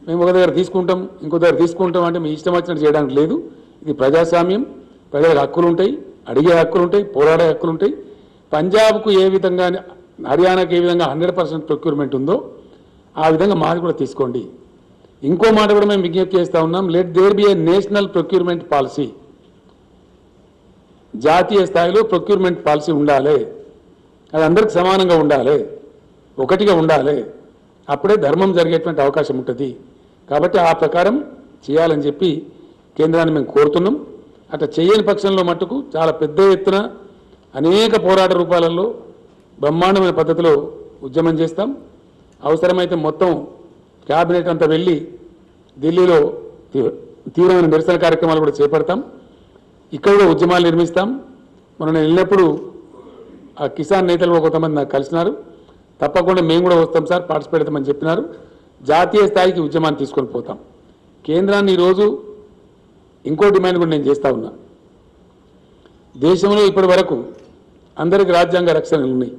మేము ఒక దగ్గర తీసుకుంటాం, ఇంకో దగ్గర తీసుకుంటాం అంటే మీ ఇష్టం వచ్చినట్టు చేయడానికి లేదు. ఇది ప్రజాస్వామ్యం. ప్రజలకు హక్కులు ఉంటాయి, అడిగే హక్కులు ఉంటాయి, పోరాడే హక్కులు ఉంటాయి. పంజాబ్కు ఏ విధంగా, హర్యానాకు ఏ విధంగా 100% ప్రొక్యూర్మెంట్ ఉందో ఆ విధంగా మాది కూడా తీసుకోండి. ఇంకో మాట కూడా మేము విజ్ఞప్తి చేస్తూ ఉన్నాం, let there be a national procurement policy. జాతీయ స్థాయిలో ప్రొక్యూర్మెంట్ పాలసీ ఉండాలి. అది అందరికి సమానంగా ఉండాలి, ఒకటిగా ఉండాలి. అప్పుడే ధర్మం జరిగేటువంటి అవకాశం ఉంటుంది. కాబట్టి ఆ ప్రకారం చేయాలని చెప్పి కేంద్రాన్ని మేము కోరుతున్నాం. అట్లా చేయని పక్షంలో మట్టుకు చాలా పెద్ద ఎత్తున అనేక పోరాట రూపాలలో బ్రహ్మాండమైన పద్ధతిలో ఉద్యమం చేస్తాం. అవసరమైతే మొత్తం క్యాబినెట్ అంతా వెళ్ళి ఢిల్లీలో తీవ్రమైన నిరసన కార్యక్రమాలు కూడా చేపడతాం. ఇక్కడ కూడా ఉద్యమాలు నిర్మిస్తాం. మనం వెళ్ళినప్పుడు ఆ కిసాన్ నేతలు కూడా కొంతమంది నాకు కలిసినారు. తప్పకుండా మేము కూడా వస్తాం సార్, పార్టిసిపేట్ అవుతామని చెప్పినారు. జాతీయ స్థాయికి ఉద్యమాన్ని తీసుకొని పోతాం. కేంద్రాన్ని ఈరోజు ఇంకో డిమాండ్ కూడా నేను చేస్తూ ఉన్నా. దేశంలో ఇప్పటి వరకు అందరికి రాజ్యాంగ రక్షణలు ఉన్నాయి,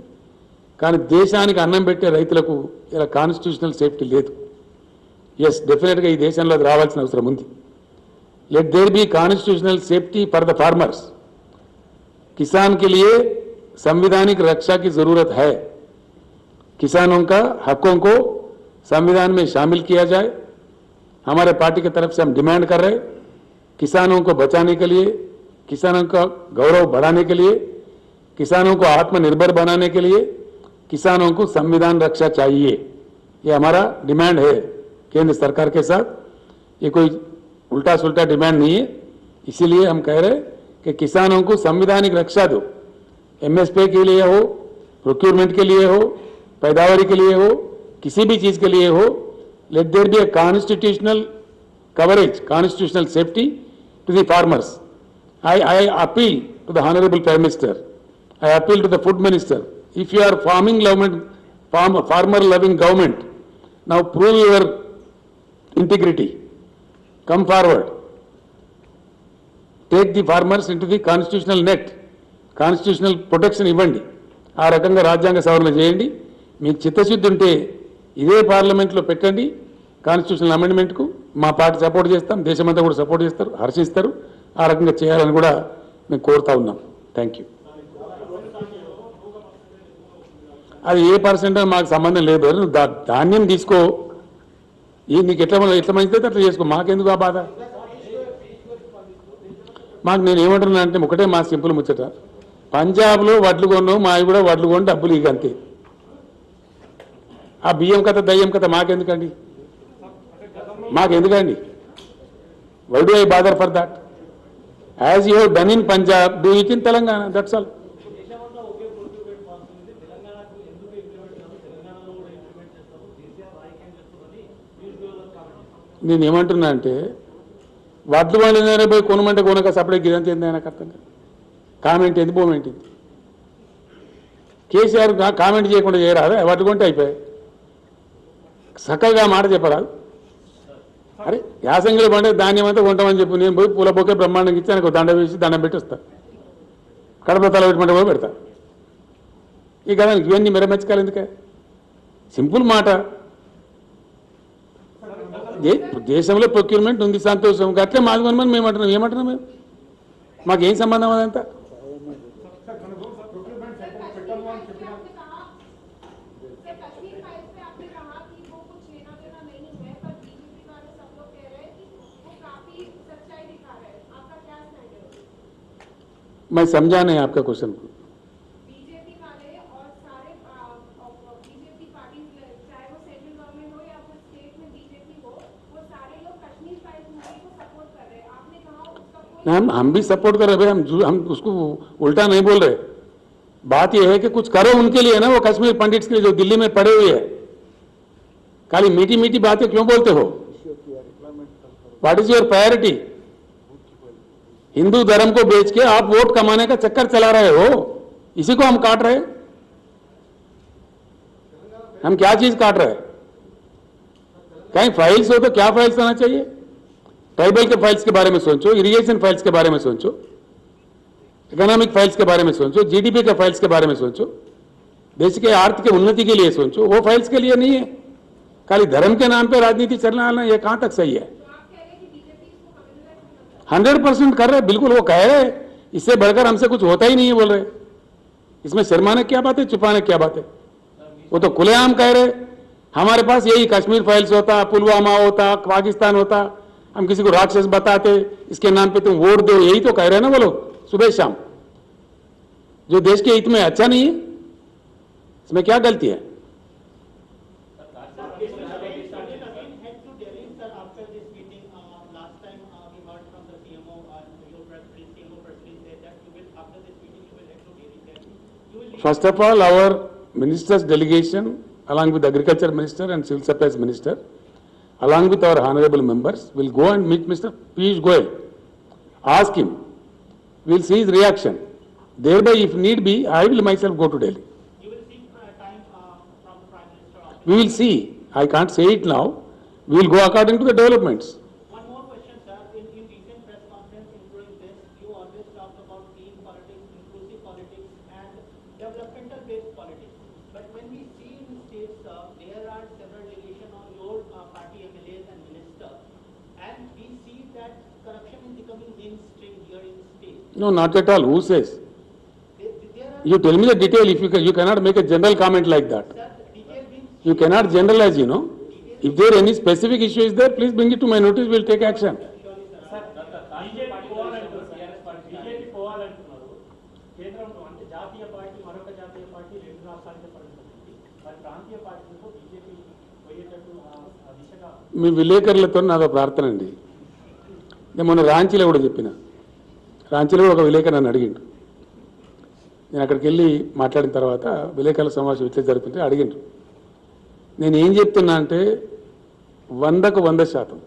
కానీ దేశానికి అన్నం పెట్టే రైతులకు ఇలా కాన్స్టిట్యూషనల్ సేఫ్టీ లేదు. ఎస్, డెఫినెట్గా ఈ దేశంలో అది రావాల్సిన అవసరం ఉంది. Let there be constitutional safety for the farmers. किसान के लिए संवैधानिक रक्षा की जरूरत है. किसानों का हकों को संविधान में शामिल किया जाए. हमारे पार्टी की तरफ से हम डिमांड कर रहे हैं, किसानों को बचाने के लिए, किसानों का गौरव बढ़ाने के लिए, किसानों को आत्मनिर्भर बनाने के लिए किसानों को संविधान रक्षा चाहिए. ये हमारा डिमांड है केंद्र सरकार के साथ. ये कोई उल्टा सुल्टा डिमांड नहीं है. इसीलिए हम कह रहे हैं कि किसानों को संवैधानिक रक्षा दो. एमएसपी के लिए हो, प्रोक्योरमेंट के लिए हो, पैदावारी के लिए हो, किसी भी चीज के लिए हो, let there be a constitutional coverage, constitutional safety to the farmers. I appeal to the Honorable Prime Minister. I appeal to the Food Minister. If you are farmer loving government, now prove your integrity. Come forward. Take the farmers into the constitutional net. Constitutional protection ఇవ్వండి. ఆ రకంగా రాజ్యాంగ సవరణ చేయండి. మీకు చిత్తశుద్ధి ఉంటే ఇదే పార్లమెంట్లో పెట్టండి కాన్స్టిట్యూషనల్ అమెండ్మెంట్కు. మా పార్టీ సపోర్ట్ చేస్తాం, దేశమంతా కూడా సపోర్ట్ చేస్తారు, హర్షిస్తారు. ఆ రకంగా చేయాలని కూడా మేము కోరుతా ఉన్నాం. Thank you. అది ఏ పర్సెంట్ మాకు సంబంధం లేదు. నువ్వు ధాన్యం తీసుకో, నీకు ఎట్లా మంచిదే అట్లా చేసుకో, మాకెందుకు ఆ బాధ. మాకు నేను ఏమంటున్నా అంటే ఒకటే మా సింపుల్ ముచ్చట, పంజాబ్లో వడ్లు కొన్నావు, మావి కూడా వడ్లు కొని డబ్బులు ఇక అంతే. ఆ బియ్యం కథ దయ్యం కథ మాకెందుకండి, మాకెందుకండి? Why do I bother for that? As you have done in Punjab, do it in Telangana. That's all. నేను ఏమంటున్నా అంటే వడ్లు వండిన పోయి కొనమంటే కొనక సపరేట్ గిదంతా ఏంది ఆయన అర్థం కాదు. కామెంట్ ఏంది, మూమెంట్ ఏంది? కేసీఆర్ కామెంట్ చేయకుండా చేయరాదు, వడ్లు కొంటే అయిపోయాయి. చక్కగా మాట చెప్పరాదు. అరే యాసంగిలో పండే ధాన్యం అంతా కొంటామని చెప్పి నేను పోయి పూల బొకే బ్రహ్మాండంగా ఇచ్చి ఆయనకు దండ వేసి దండం పెట్టి వస్తా, కడప తల పెట్టమంటే కూడా పెడతా. ఈ కదా ఇవన్నీ మెరమెచ్చకాలి ఎందుకే? సింపుల్ మాట. దేశంలో ప్రొక్యూర్మెంట్ ఉంది, సంతోషం. అట్లే మాది కొనమని మేము అంటున్నాం. ఏమంటున్నాం మేము? మాకేం సంబంధం అదంతా? मैं समझा नहीं आपका क्वेश्चन को। बीजेपी वाले और सारे बीजेपी पार्टी चाहे वो सेंट्रल गवर्नमेंट हो या फिर स्टेट में बीजेपी हो, वो सारे लोग कश्मीर फाइल्स मूवी को सपोर्ट कर रहे हैं। आपने कहा उसका कोई हम भी सपोर्ट कर रहे हैं, हम उसको उल्टा नहीं बोल रहे। बात यह है कि कुछ करो उनके लिए ना, वो कश्मीर पंडित्स के लिए जो दिल्ली में पड़े हुए हैं। खाली मीठी मीठी बातें क्यों बोलते हो? What is your priority? Hindu धर्म को बेच के आप वोट कमाने का चक्कर चला रहे हो, इसी को हम काट रहे हैं। हम क्या चीज काट रहे हैं? कहीं फाइल्स हो तो क्या फाइल्स आना चाहिए? ट्राइबल के फाइल्स के बारे में सोचो, इरिगेशन फाइल्स के बारे में सोचो, इकोनॉमिक फाइल्स के बारे में सोचो, जीडीपी के फाइल्स के बारे में सोचो, देश के आर्थिक उन्नति के लिए सोचो। वो फाइल्स के लिए नहीं है। खाली धर्म के नाम पे राजनीति चलना ये कहां तक सही है? 100% कर रहे, बिल्कुल वो कह रहे। इससे बढ़कर हमसे कुछ होता ही नहीं है बोल रहे। इसमें शर्माने क्या बात है, छुपाने क्या बात है? वो तो खुलेआम कह रहे। हमारे पास यही कश्मीर फाइल्स होता, पुलवामा होता, पाकिस्तान होता, हम किसी को राक्षस बताते, इसके नाम पे तुम वोट दो, यही तो कह रहे हैं ना वो लोग सुबह शाम। जो देश के हित में अच्छा नहीं है, इसमें क्या गलती है? First of all, our minister's delegation, along with the agriculture minister and civil supplies minister, along with our honorable members, will go and meet Mr. Piyush Goyal. Ask him. We'll see his reaction. Thereby, if need be, I will myself go to Delhi. You will seek time from the Prime Minister office. We will see. I can't say it now. We will go according to the developments. One more question, sir. In recent press conference, including this, you always talked about clean politics, inclusive politics, and developmental-based politics. But when we see in states, there are several allegations on your party MLAs and ministers, and we see that corruption is becoming mainstream here in state. No, not at all. Who says? There are, You tell me the detail. If you cannot make a general comment like that. sir, detail being You cannot generalize, you know. If there any specific issue is there, please bring it to my notice. We'll take action. BJP పోవాలంటున్నారు. కేంద్రంలో అంటే జాతీయ party మరొక జాతీయ party రెండు రాష్ట్రాలకే పరిమితమైంది. మరి ప్రాంతీయ పార్టీలతో బీజేపీ పోయేటట్టు ఆ దిశగా మీ విలేకరులతో నాదో ప్రార్థన అండి. నేను మొన్న రాంచీలో కూడా చెప్పిన. రాంచీలో కూడా ఒక విలేకరు నన్ను అడిగిండు. నేను అక్కడికి వెళ్ళి మాట్లాడిన తర్వాత విలేకరుల సమావేశం ఇట్లా జరుగుతుంటే అడిగిండ్రు. నేను ఏం చెప్తున్నా అంటే 100కు 100%.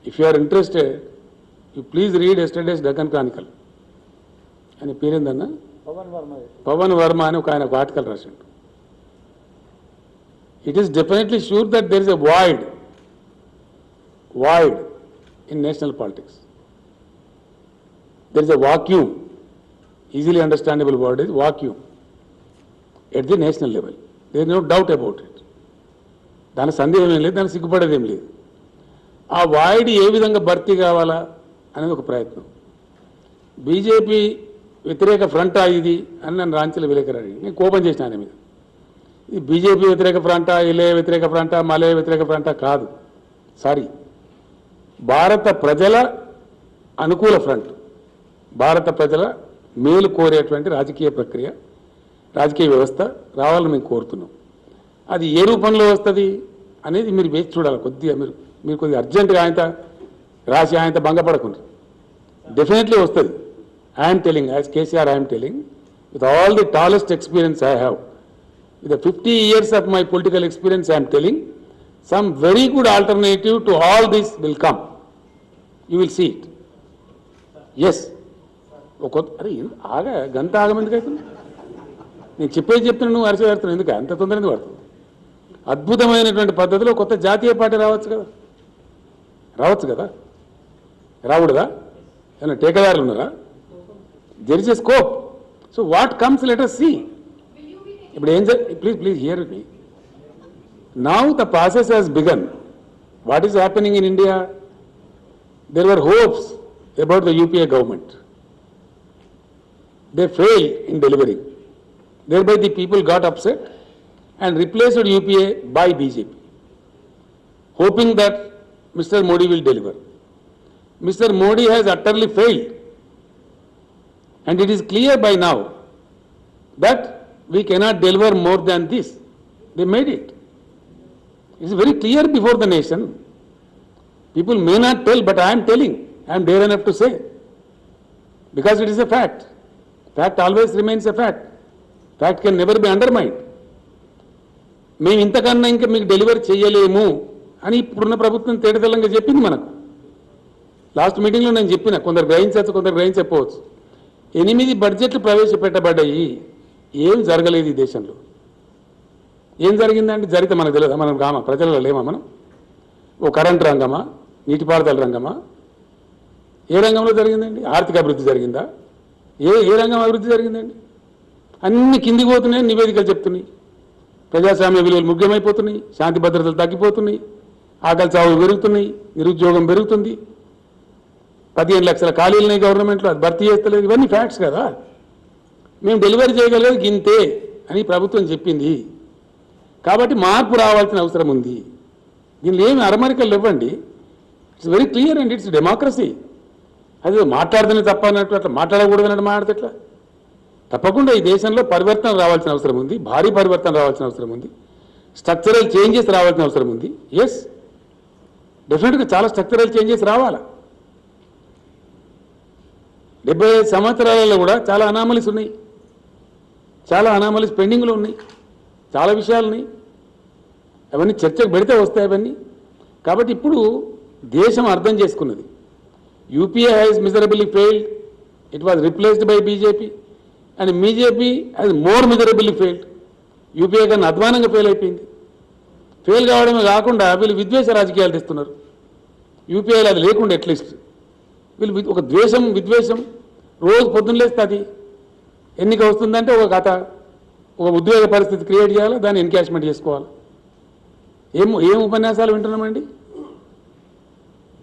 If you are interested, you please read yesterday's Deccan Chronicle. ఆయన పేరేందన్నా, పవన్ వర్మ అని ఒక ఆయన ఒక ఆర్టికల్ రాసిండు. It is definitely sure that there is a void in national politics. There is a vacuum. Easily understandable word is vacuum at the national level. There is no doubt about it. దాని సందేహం ఏం లేదు, దాన్ని సిగ్గుపడేది ఏం లేదు. ఆ void ఏ విధంగా భర్తీ కావాలా అనేది ఒక ప్రయత్నం. బీజేపీ వ్యతిరేక ఫ్రంటా ఇది అని నన్ను రాంచీలో విలేకరు అడిగి నేను కోపం చేసిన ఆయన మీద. ఇది బీజేపీ వ్యతిరేక ఫ్రంటా, ఇలే వ్యతిరేక ఫ్రంటా, మలే వ్యతిరేక ఫ్రంటా కాదు. సారీ, భారత ప్రజల అనుకూల ఫ్రంట్, భారత ప్రజల మేలు కోరేటువంటి రాజకీయ ప్రక్రియ, రాజకీయ వ్యవస్థ రావాలని మేము కోరుతున్నాం. అది ఏ రూపంలో వస్తుంది అనేది మీరు వేచి చూడాలి. కొద్దిగా మీరు కొద్దిగా అర్జెంటుగా ఆయనత రాసి ఆయనత భంగపడకుండా డెఫినెట్లీ వస్తుంది. I'm telling, as KCR I'm telling, with all the tallest experience I have, with the 50 years of my political experience, I am telling, some very good alternative to all this will come. You will see it. Yes. అరే ఆగా గంట ఆగమెందుకు అవుతుంది? నేను చెప్పేది చెప్తున్నా, నువ్వు అరిచి పెడుతున్నావు ఎందుకు? అంత తొందర ఎందుకు పడుతుంది? అద్భుతమైనటువంటి పద్ధతిలో కొత్త జాతీయ పార్టీ రావచ్చు కదా, రావడదా? ఏమైనా టేకదారులు ఉన్నారా? There is a scope. So what comes let us see. ఇప్పుడు ఏం please hear me. Now the process has begun. What is happening in India? There were hopes about the UPA government. They failed in delivering. Thereby the people got upset and replaced UPA by BJP, hoping that Mr. Modi will deliver. Mr. Modi has utterly failed. And it is clear by now that we cannot deliver more than this. They made it. It is very clear before the nation. People may not tell, but I am telling. I am dare enough to say. Because it is a fact. Fact always remains a fact. Fact can never be undermined. మేము ఇంతకన్నా ఇంకా మీకు delivery చేయలేము అని ఇప్పుడున్న ప్రభుత్వం తేటతెల్లంగా చెప్పింది మనకు. లాస్ట్ మీటింగ్లో నేను చెప్పిన, కొందరు గ్రహించవచ్చు, కొందరు గ్రహించకపోవచ్చు. 8 బడ్జెట్లు ప్రవేశపెట్టబడ్డాయి. ఏం జరగలేదు ఈ దేశంలో. ఏం జరిగిందంటే జరిగితే మనకు తెలియదా? మనం రామా, ప్రజలలో లేమా మనం? ఓ కరెంట్ రంగమా, నీటిపారుదల రంగమా, ఏ రంగంలో జరిగిందండి? ఆర్థిక అభివృద్ధి జరిగిందా? ఏ రంగం అభివృద్ధి జరిగిందండి? అన్ని కిందికి పోతున్నాయి, నివేదికలు చెప్తున్నాయి. ప్రజాస్వామ్య విలువలు ముఖ్యమైపోతున్నాయి, శాంతి భద్రతలు తగ్గిపోతున్నాయి, ఆకలి చావులు పెరుగుతున్నాయి, నిరుద్యోగం పెరుగుతుంది, 15 లక్షల ఖాళీలున్నాయి గవర్నమెంట్లో, అది భర్తీ చేస్తలేదు. ఇవన్నీ ఫ్యాక్ట్స్ కదా. మేము డెలివరీ చేయగలిగేది గింతే అని ప్రభుత్వం చెప్పింది. కాబట్టి మార్పు రావాల్సిన అవసరం ఉంది. దీనిలో ఏమి అరమరికలు ఇవ్వండి. It's very clear and it's democracy. అది మాట్లాడుతూనే తప్ప అన్నట్టు, అట్లా మాట్లాడకూడదు అన్నట్టు మాట్లాడితే ఎట్లా? తప్పకుండా ఈ దేశంలో పరివర్తన రావాల్సిన అవసరం ఉంది, భారీ పరివర్తన రావాల్సిన అవసరం ఉంది, స్ట్రక్చరల్ చేంజెస్ రావాల్సిన అవసరం ఉంది. ఎస్, డెఫినెట్గా చాలా స్ట్రక్చరల్ చేంజెస్ రావాలా. 75 సంవత్సరాలలో కూడా చాలా అనామలీస్ ఉన్నాయి, చాలా అనామలీస్ పెండింగ్లో ఉన్నాయి, చాలా విషయాలు ఉన్నాయి. అవన్నీ చర్చకు పెడితే వస్తాయి అవన్నీ. కాబట్టి ఇప్పుడు దేశం అర్థం చేసుకున్నది. UPA has miserably failed, it was replaced by BJP and BJP has more miserably failed. UPA కన్నా అధ్వానంగా ఫెయిల్ అయిపోయింది. ఫెయిల్ కావడమే కాకుండా వీళ్ళు విద్వేష రాజకీయాలు తెస్తున్నారు. యూపీఐలో అది లేకుండా అట్లీస్ట్ వీళ్ళు ఒక ద్వేషం, విద్వేషం రోజు పొద్దున్న లేస్తే అది ఎన్నిక వస్తుందంటే ఒక కథ, ఒక ఉద్వేగ పరిస్థితి క్రియేట్ చేయాలి, దాన్ని ఎన్కాష్మెంట్ చేసుకోవాలి. ఏం ఉపన్యాసాలు వింటున్నామండి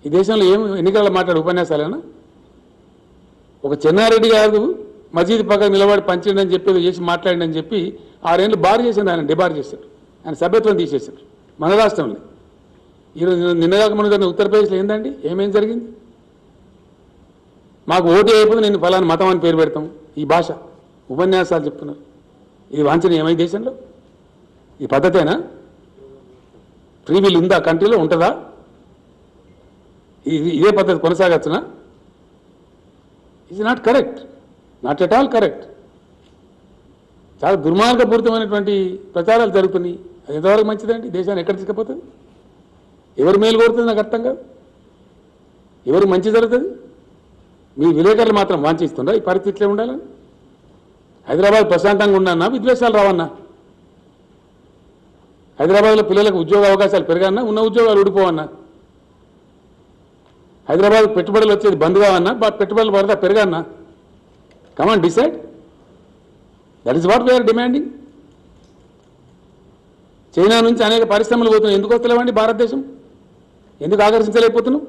ఈ దేశంలో? ఏం ఎన్నికల్లో మాట్లాడే ఉపన్యాసాలేనా? ఒక చెన్నారెడ్డి గారు మసీదు పక్కన నిలబడి పంచండి అని చెప్పి చేసి మాట్లాడండి అని చెప్పి 6 ఏళ్ళు బార్ చేసింది, ఆయన డిబార్ చేశారు, ఆయన సభ్యత్వం తీసేశారు మన రాష్ట్రంలో. ఈరోజు నిన్నగాక మన జరిగిన ఉత్తరప్రదేశ్లో ఏందండి, ఏమేం జరిగింది? మాకు ఓటు అయిపోతే నేను ఫలానా మతం అని పేరు పెడతాం. ఈ భాష ఉపన్యాసాలు చెప్తున్నారు. ఇది వాంఛనీయమై దేశంలో? ఈ పద్ధతేనా? ఫ్రీ విల్ ఉందా కంట్రీలో? ఉంటుందా? ఇదే పద్ధతి కొనసాగచ్చునా? It's not correct, not at all correct. చాలా దుర్మార్గపూరితమైనటువంటి ప్రచారాలు జరుగుతున్నాయి. అది ఎంతవరకు మంచిదండి? దేశాన్ని ఎక్కడ తీసుకుపోతుంది? ఎవరు మేలు కోరుతుంది నాకు అర్థం కాదు. ఎవరు మంచి జరుగుతుంది? మీ విలేకరులు మాత్రం వాంఛిస్తుండ్రా ఈ పరిస్థితిలో ఉండాలని? హైదరాబాద్ ప్రశాంతంగా ఉండన్నా, విద్వేషాలు రావన్నా? హైదరాబాద్లో పిల్లలకు ఉద్యోగ అవకాశాలు పెరగన్నా, ఉన్న ఉద్యోగాలు ఊడిపోవన్నా? హైదరాబాద్ పెట్టుబడులు వచ్చేది బంద్ కావన్నా, పెట్టుబడులు పడతా పెరగన్నా? కమాన్ decide. That is what we are demanding. China నుంచి అనేక పరిశ్రమలు పోతున్నాయి. ఎందుకు వస్తలేవండి భారతదేశం? ఎందుకు ఆకర్షించలేకపోతున్నాం?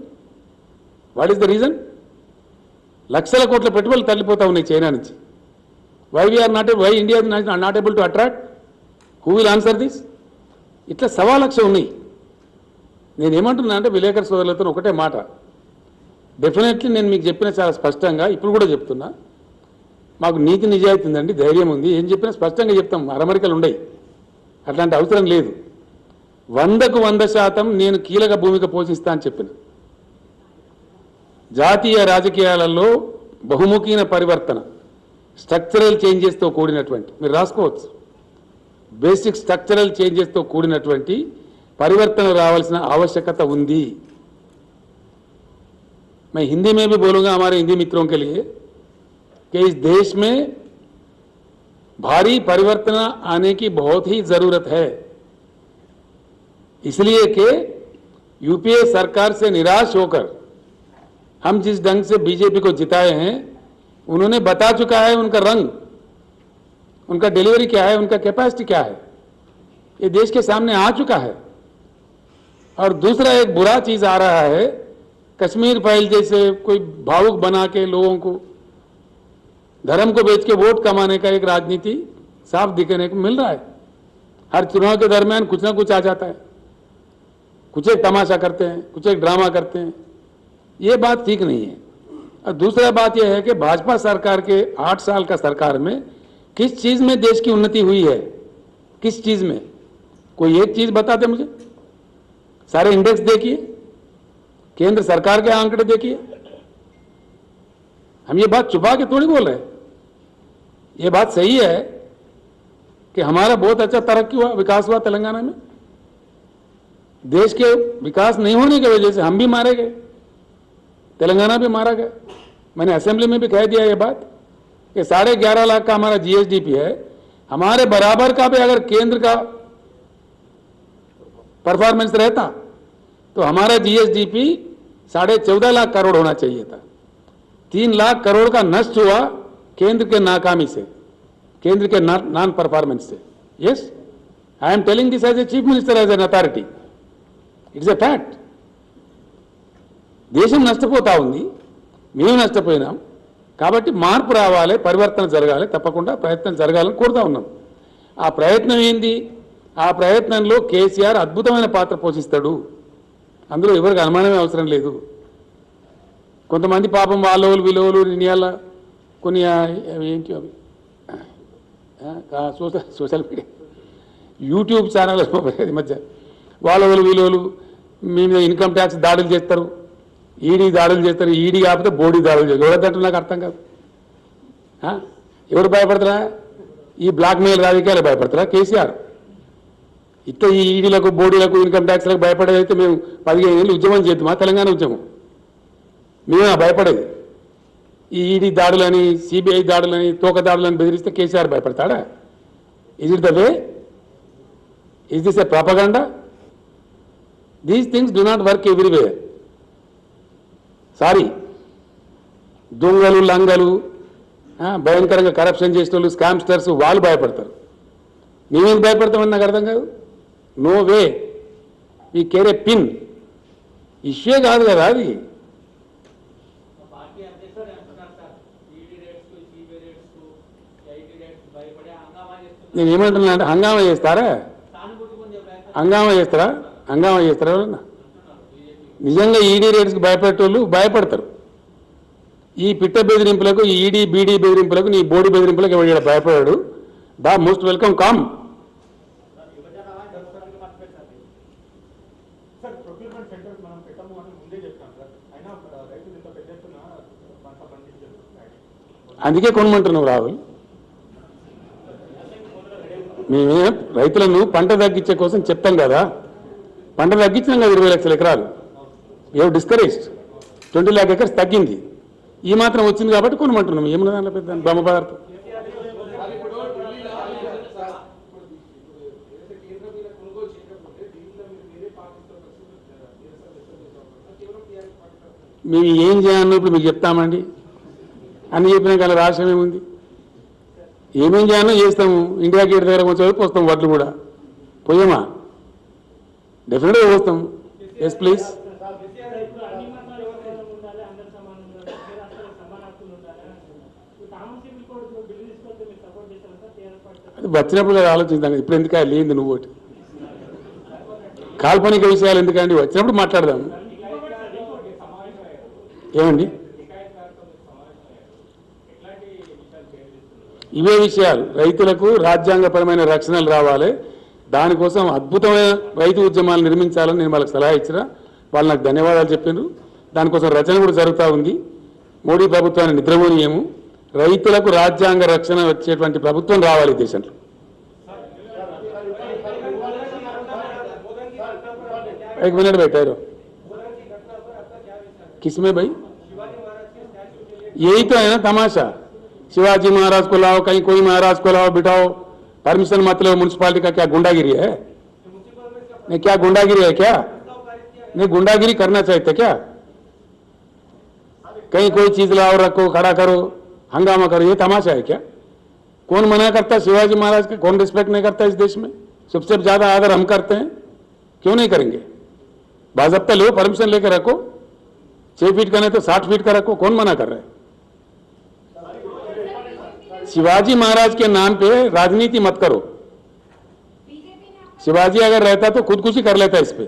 What is the reason? లక్షల కోట్ల పెట్టుబడులు తల్లిపోతా ఉన్నాయి చైనా నుంచి. Why India not able to attract? Who will answer this? ఇట్లా 1,00,000 ఉన్నాయి. నేనేమంటున్నా అంటే విలేకరు సోదరులతో ఒకటే మాట, డెఫినెట్లీ నేను మీకు చెప్పిన చాలా స్పష్టంగా ఇప్పుడు కూడా చెప్తున్నా, మాకు నీతి నిజాయితీ ఉందండి, ధైర్యం ఉంది, ఏం చెప్పినా స్పష్టంగా చెప్తాం, అరమరికలు ఉండయి, అట్లాంటి అవసరం లేదు. 100కు 100% నేను కీలక భూమిక పోషిస్తా అని చెప్పిన. జాతీయ రాజకీయాలలో బహుముఖీన పరివర్తన, స్ట్రక్చరల్ చేంజెస్తో కూడినటువంటి, మీరు రాసుకోవచ్చు, బేసిక్ స్ట్రక్చరల్ చేంజెస్తో కూడినటువంటి పరివర్తన రావాల్సిన आवश्यकता ఉంది. मैं हिंदी में भी बोलूंगा हमारे हिंदी मित्रों के लिए कि इस देश में भारी परिवर्तन आने की बहुत ही जरूरत है, इसलिए कि यूपीए सरकार से निराश होकर हम जिस ढंग से बीजेपी को जिताए हैं, उन्होंने बता चुका है उनका रंग, उनका डिलीवरी क्या है, उनका कैपेसिटी क्या है, ये देश के सामने आ चुका है. और दूसरा एक बुरा चीज आ रहा है, कश्मीर फाइल जैसे कोई भावुक बना के लोगों को धर्म को बेच के वोट कमाने का एक राजनीति साफ दिखने को मिल रहा है. हर चुनाव के दरमियान कुछ ना कुछ आ जाता है, कुछ एक तमाशा करते हैं, कुछ एक ड्रामा करते हैं. ये बात ठीक नहीं है. और दूसरा बात यह है कि भाजपा सरकार के 8 साल का सरकार में किस चीज में देश की उन्नति हुई है, किस चीज में, कोई एक चीज बताते मुझे। सारे इंडेक्स देखिए, केंद्र सरकार के आंकड़े देखिए। हम ये बात छुपा के थोड़ी बोल रहे हैं, ये बात सही है कि हमारा बहुत अच्छा तरक्की हुआ, विकास हुआ तेलंगाना में। देश के विकास नहीं होने की वजह से हम भी मारे गए, तेलंगाना भी मारा गया। मैंने असेंबली में भी कह दिया ये बात कि 11.5 लाख का हमारा जीएसडीपी है, हमारे बराबर का भी अगर केंद्र का परफॉर्मेंस रहता तो हमारा जीएसडीपी 14.5 लाख करोड़ होना चाहिए था। 3 लाख करोड़ का नष्ट हुआ केंद्र के नाकामी से, केंद्र के नॉन परफॉर्मेंस से। Yes, I am telling this as a chief minister, as an authority, it's a fact. దేశం నష్టపోతా ఉంది, మేము నష్టపోయినాం. కాబట్టి మార్పు రావాలి, పరివర్తన జరగాలి, తప్పకుండా ప్రయత్నం జరగాలని కోరుతా ఉన్నాం. ఆ ప్రయత్నం ఏంది? ఆ ప్రయత్నంలో కేసీఆర్ అద్భుతమైన పాత్ర పోషిస్తాడు, అందులో ఎవరికి అనుమానమే అవసరం లేదు. కొంతమంది పాపం వాళ్ళోళ్ళు వీళ్ళోళ్ళు నియాల కొన్ని ఏంటి అవి సోషల్ మీడియా యూట్యూబ్ ఛానల్ ఈ మధ్య వాళ్ళోళ్ళు వీళ్ళోళ్ళు మీ మీద ఇన్కమ్ ట్యాక్స్ దాడులు చేస్తారు, ఈడీ దాడులు చేస్తారు, ఈడీ కాకపోతే బోడీ దాడులు చేస్తారు. ఎవరిదంటే నాకు అర్థం కాదు. ఎవరు భయపడతారా? ఈ బ్లాక్ మెయిల్ రాజకీయాలు భయపడతారా? కేసీఆర్ ఇట్లా ఈ ఈడీలకు బోడీలకు ఇన్కమ్ ట్యాక్స్లకు భయపడేదైతే మేము 15 ఏళ్ళు ఉద్యమం చేద్దామా? తెలంగాణ ఉద్యమం మేమే భయపడేది. ఈ ఈడీ దాడులని, సిబిఐ దాడులని, తోక దాడులని బెదిరిస్తే కేసీఆర్ భయపడతాడా? Is it the way? Is this a propaganda? These things do not work everywhere. Sorry, దొంగలు లంగలు భయంకరంగా కరప్షన్ చేసిన వాళ్ళు, స్కామ్స్టర్స్, వాళ్ళు భయపడతారు. మేమేం భయపడతామని నాకు అర్థం కాదు. నో వే, ఈ కేరే పిన్ ఇష్యూ కాదు కదా అది. నేను ఏమంటున్నా అంటే హంగామా చేస్తారా? హంగామా చేస్తారా? హంగామా చేస్తారా ఎవరన్నా? నిజంగా ఈడీ రేట్స్కి భయపడేటోళ్ళు భయపడతారు. ఈ పిట్ట బెదిరింపులకు, ఈ ఈడీ బీడీ బెదిరింపులకు, నీ బోడీ బెదిరింపులకు ఎవరు భయపడాడు? The most welcome come. Sir, procurement centres మనం పెట్టము అని ముందే చెప్తాం సార్, అయినా రైతులు ఇంత పెద్ద ఎత్తున పంట పండించారు. అందుకే కొనమంటున్నావు రాహుల్. మేమే రైతులను పంట తగ్గించే కోసం చెప్తాం కదా, పంట తగ్గించినాం కదా 20 లక్షల ఎకరాలు. ఏవో డిస్కరేజ్డ్ 20 lakh acres తగ్గింది. ఈ మాత్రం వచ్చింది కాబట్టి కొనమంటున్నాం. ఏమన్నా దాంట్లో పెద్ద బ్రహ్మ పదార్థం. మేము ఏం చేయాలో ఇప్పుడు మీకు చెప్తామండి. అన్ని చెప్పినా కానీ రాష్ట్రం ఏముంది? ఏమేం చేయాలో చేస్తాము. ఇండియా గేట్ దగ్గర కొంచెం వైపు వస్తాం, వడ్లు కూడా పోయామా? డెఫినెట్గా పోస్తాం. Yes please. అది వచ్చినప్పుడు కదా ఆలోచిస్తాను. ఇప్పుడు ఎందుకు లేనిది నువ్వు ఒకటి కాల్పనిక విషయాలు ఎందుకండి? వచ్చినప్పుడు మాట్లాడదాము. ఏమండి ఇవే విషయాలు? రైతులకు రాజ్యాంగపరమైన రక్షణలు రావాలి, దానికోసం అద్భుతమైన రైతు ఉద్యమాలు నిర్మించాలని నేను వాళ్ళకి సలహా ఇచ్చిన. వాళ్ళు నాకు ధన్యవాదాలు చెప్పారు. దానికోసం రచన కూడా జరుగుతూ ఉంది. మోడీ ప్రభుత్వాన్ని నిద్రపోనీయము. రైతులకు రాజ్యాంగ రక్షణ వచ్చేటువంటి ప్రభుత్వం రావాలి దేశంలో. एक मिनट बैठे रहो. किसमें भाई? यही तो है ना तमाशा. शिवाजी महाराज को लाओ, कहीं कोई महाराज को लाओ, बिठाओ, परमिशन मत लो. म्युनिसिपालिटी का क्या गुंडागिरी है? नहीं, क्या गुंडागिरी है क्या? नहीं, गुंडागिरी करना चाहिए क्या? कहीं कोई चीज लाओ, रखो, खड़ा करो, हंगामा करो, ये तमाशा है क्या? कौन मना करता है शिवाजी महाराज का? कौन रिस्पेक्ट नहीं करता इस देश में? सबसे ज्यादा आदर हम करते हैं, क्यों नहीं करेंगे? बाज़ाब्ता लो, परमिशन लेकर रखो. 6 फीट का नहीं तो 60 फीट का रखो. कौन मना कर रहा है? शिवाजी महाराज के नाम पे राजनीति मत करो. शिवाजी अगर रहता तो खुदकुशी कर लेता इस पे.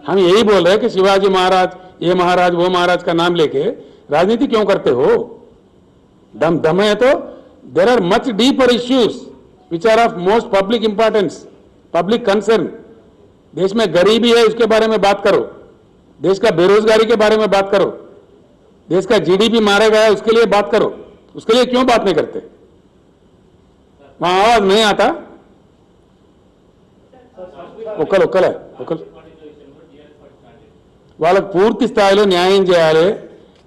हम यही बोल रहे हैं कि शिवाजी महाराज ये महाराज वो महाराज का नाम लेके राजनीति क्यों करते हो? दम है तो there are much deeper issues which are of most public importance, public concern. देश में गरीबी है उसके बारे में बात करो, देश का बेरोजगारी के बारे में बात करो, देश का जीडीपी मारा गया है उसके लिए बात करो। उसके लिए क्यों बात नहीं करते? वहां आवाज नहीं आता। ఒకరు వాళ్ళకు పూర్తి స్థాయిలో న్యాయం చేయాలి.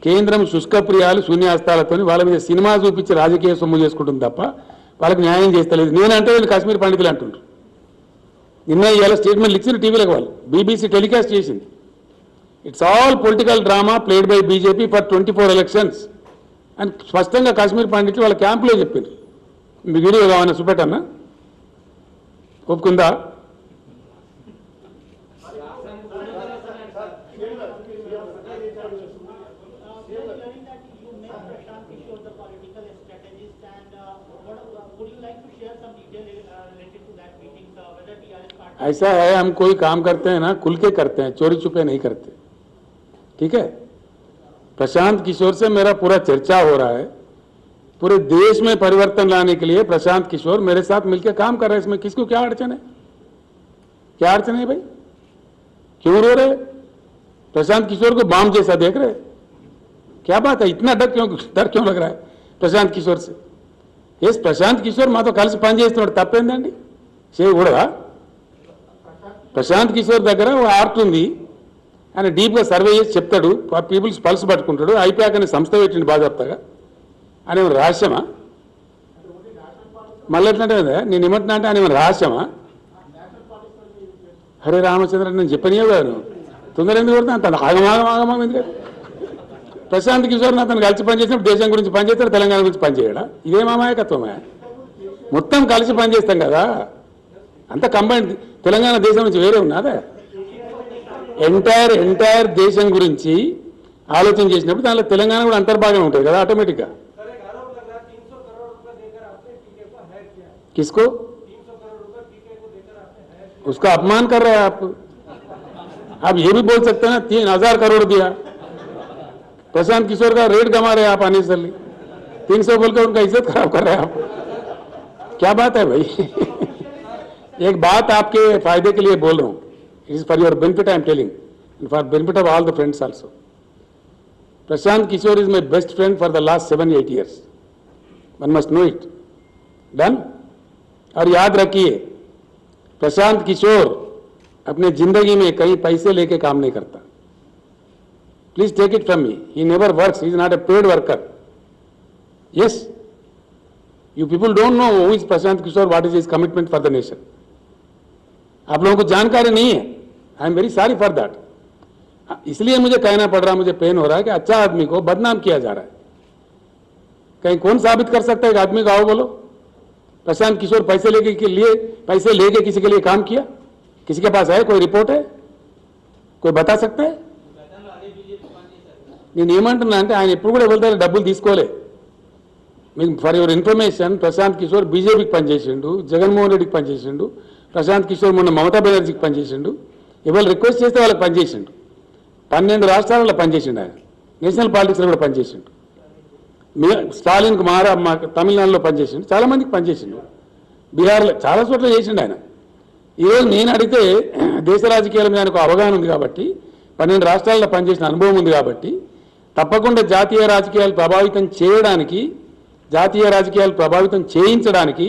కేంద్రం శుష్కప్రియాలు శూన్యాస్తాలతో వాళ్ళ మీద సినిమా చూపించి రాజకీయ సొమ్ము చేసుకుంటుంది తప్ప వాళ్ళకి న్యాయం చేస్తలేదు. నేనంటే వీళ్ళు కాశ్మీర్ పండితులు అంటుండ్రు. నిన్న ఇవాళ స్టేట్మెంట్లు ఇచ్చిన టీవీలకు వాళ్ళు బీబీసీ టెలికాస్ట్ చేసింది. It's all political drama played by BJP for 24 elections అని స్పష్టంగా కాశ్మీర్ పండితులు వాళ్ళ క్యాంపులో చెప్పిండ్రు. మీ వీడియో కావాలన్నా చూపెట్టన్నా? ఒప్పుకుందా? ऐसा है, हम कोई काम करते हैं ना खुल के करते हैं, चोरी छुपे नहीं करते, ठीक है? प्रशांत किशोर से मेरा पूरा चर्चा हो रहा है. पूरे देश में परिवर्तन लाने के लिए प्रशांत किशोर मेरे साथ मिलकर काम कर रहे हैं. इसमें किसको क्या अड़चन है? क्या अड़चन है भाई? क्यों रो रहे? प्रशांत किशोर को बाम जैसा देख रहे? क्या बात है? इतना डर क्यों लग रहा है प्रशांत किशोर से? यस, प्रशांत किशोर మాతో కలిసి పనిచేస్తున్నాడు, తప్పేందండి? చేయకూడదా? ప్రశాంత్ కిషోర్ దగ్గర ఒక ఆర్ట్ ఉంది, ఆయన డీప్గా సర్వే చేసి చెప్తాడు, పీపుల్స్ పల్స్ పట్టుకుంటాడు. ఐపాక్ అనే సంస్థ పెట్టిండు బాజాప్తగా. ఆయన ఏమైనా రహస్యమా? మళ్ళీ ఎట్లంటే నేను ఏమంటున్నా అంటే ఆయన ఏమైనా రహస్యమా? హరే రామచంద్ర, నేను చెప్పనియో గారు తొందర ఎందుకు కొడుతున్నా? అంత ఆగమాగమాగమా ఎందుకంటే ప్రశాంత్ కిషోర్ అతను కలిసి పనిచేసినప్పుడు దేశం గురించి పనిచేస్తాడు, తెలంగాణ గురించి పనిచేయడా? ఇదే మామాయకత్వమే. మొత్తం కలిసి పనిచేస్తాం కదా, అంత కంబైండ్. తెలంగాణ దేశం నుంచి వేరే ఉన్నదా? ఎంటైర్ దేశం గురించి ఆలోచన చేసినప్పుడు దానిలో తెలంగాణ కూడా అంతర్భాగం ఉంటుంది కదా ఆటోమేటిక్గా. किसको? उसका अपमान कर रहे हैं आप ये भी बोल सकते हैं ना 3000 करोड़ दिया, प्रशांत किशोर का रेट गमा रहे आप अननेसेसरली. 300 बोलकर उनका इज्जत खराब कर रहे हैं आप. क्या बात है भाई? एक बात आपके फायदे के लिए बोल रहा हूं, it is for your benefit I am telling, for benefit of all the friends also. Prashant Kishor is my best friend for the last 7-8 years. One must know it. Done? और याद रखिए, प्रशांत किशोर अपने जिंदगी में कहीं पैसे लेके काम नहीं करता. Please take it from me, he never works, he is not a paid worker. Yes, you people don't know who is Prashant Kishor, what is his commitment for the nation. आप लोगों को जानकारी नहीं है. I am very sorry for that. इसलिए मुझे कहना पड़ रहा है, मुझे पेन हो रहा है कि अच्छा आदमी को बदनाम किया जा रहा है. कहीं कौन साबित कर सकता है कि आदमी को आओ बोलो प्रशांत किशोर पैसे लेके किसी के लिए काम किया? किसी के पास है? कोई रिपोर्ट है? कोई बता सकता है? నేను ఏమంటున్నా అంటే ఆయన ఎప్పుడు కూడా ఎవరి దగ్గర డబ్బులు తీసుకోలే. మీకు for your information, Prashant Kishor బీజేపీకి పనిచేసిండు, జగన్మోహన్ రెడ్డికి పనిచేసిండు. ప్రశాంత్ కిషోర్ మొన్న మమతా బెనర్జీకి పనిచేసిండు. ఎవరు రిక్వెస్ట్ చేస్తే వాళ్ళకి పనిచేసిండు. 12 రాష్ట్రాలలో పనిచేసిండు. ఆయన నేషనల్ పాలిటిక్స్లో కూడా పనిచేసిండు. స్టాలిన్ తమిళనాడులో పనిచేసిండు, చాలా మందికి పనిచేసిండు, బీహార్లో చాలా చోట్ల చేసిండు ఆయన. ఈరోజు నేను అడిగితే దేశ రాజకీయాల మీద ఆయనకు అవగాహన ఉంది కాబట్టి, 12 రాష్ట్రాల్లో పనిచేసిన అనుభవం ఉంది కాబట్టి, తప్పకుండా జాతీయ రాజకీయాలు ప్రభావితం చేయించడానికి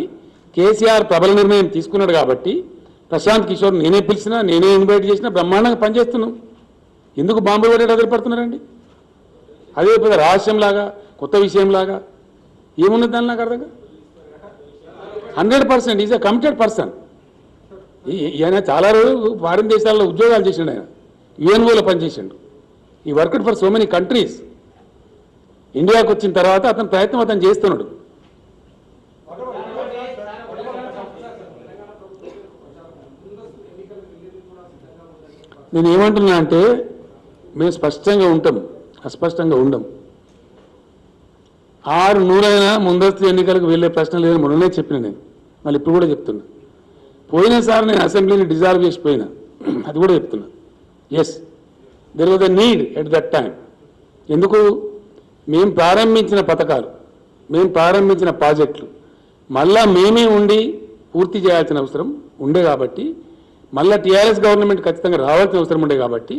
కేసీఆర్ ప్రబల నిర్ణయం తీసుకున్నాడు కాబట్టి ప్రశాంత్ కిషోర్ నేనే పిలిచినా, నేనే ఇన్వైట్ చేసినా బ్రహ్మాండంగా పనిచేస్తున్నాం. ఎందుకు బాంబులు పడేట వదిలిపెడుతున్నారండి? అదే పెద్ద రహస్యంలాగా, కొత్త విషయంలాగా ఏమున్నది దాని నాకు అర్థంగా. 100% ఈజ్ ఎ కమిటెడ్ పర్సన్. ఈయన చాలా రోజులు ఫారిన్ దేశాల్లో ఉద్యోగాలు చేసిండు. ఆయన యుఎన్ఓలో పనిచేసిండు. ఈ worked for so many countries. ఇండియాకు వచ్చిన తర్వాత అతని ప్రయత్నం అతను చేస్తున్నాడు. నేను ఏమంటున్నా అంటే మేము స్పష్టంగా ఉంటాం, అస్పష్టంగా ఉండం. 600 ముందస్తు ఎన్నికలకు వెళ్ళే ప్రశ్న లేదని మొన్ననే చెప్పిన నేను, మళ్ళీ ఇప్పుడు కూడా చెప్తున్నా. పోయినసారి నేను అసెంబ్లీని డిజాల్వ్ చేసిపోయినా, అది కూడా చెప్తున్నా. Yes, there was a need at that time. ఎందుకు? మేము ప్రారంభించిన పథకాలు, మేము ప్రారంభించిన ప్రాజెక్టులు మళ్ళా మేమే ఉండి పూర్తి చేయాల్సిన అవసరం ఉండే కాబట్టి, మళ్ళీ టీఆర్ఎస్ గవర్నమెంట్ ఖచ్చితంగా రావాల్సిన అవసరం ఉండే కాబట్టి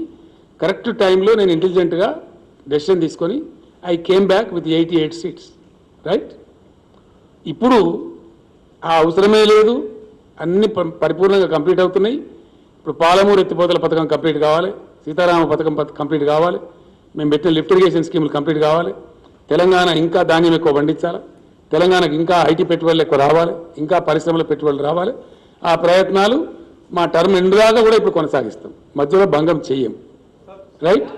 కరెక్ట్ టైంలో నేను ఇంటెలిజెంట్గా డెసిషన్ తీసుకొని I came back with 88 seats, right? ఇప్పుడు ఆ అవసరమే లేదు, అన్ని పరిపూర్ణంగా కంప్లీట్ అవుతున్నాయి. ఇప్పుడు పాలమూరు ఎత్తిపోతల పథకం కంప్లీట్ కావాలి, సీతారామ పథకం కంప్లీట్ కావాలి, మేము పెట్టిన లిఫ్ట్ ఇరిగేషన్ స్కీములు కంప్లీట్ కావాలి, తెలంగాణ ఇంకా ధాన్యం ఎక్కువ పండించాలి, తెలంగాణకు ఇంకా ఐటీ పెట్టుబడులు ఎక్కువ రావాలి, ఇంకా పరిశ్రమల పెట్టుబడులు రావాలి. ఆ ప్రయత్నాలు మా టర్మ్ ఎండ్ దాకా కూడా ఇప్పుడు కొనసాగిస్తాం, మధ్యలో భంగం చెయ్యం, రైట్?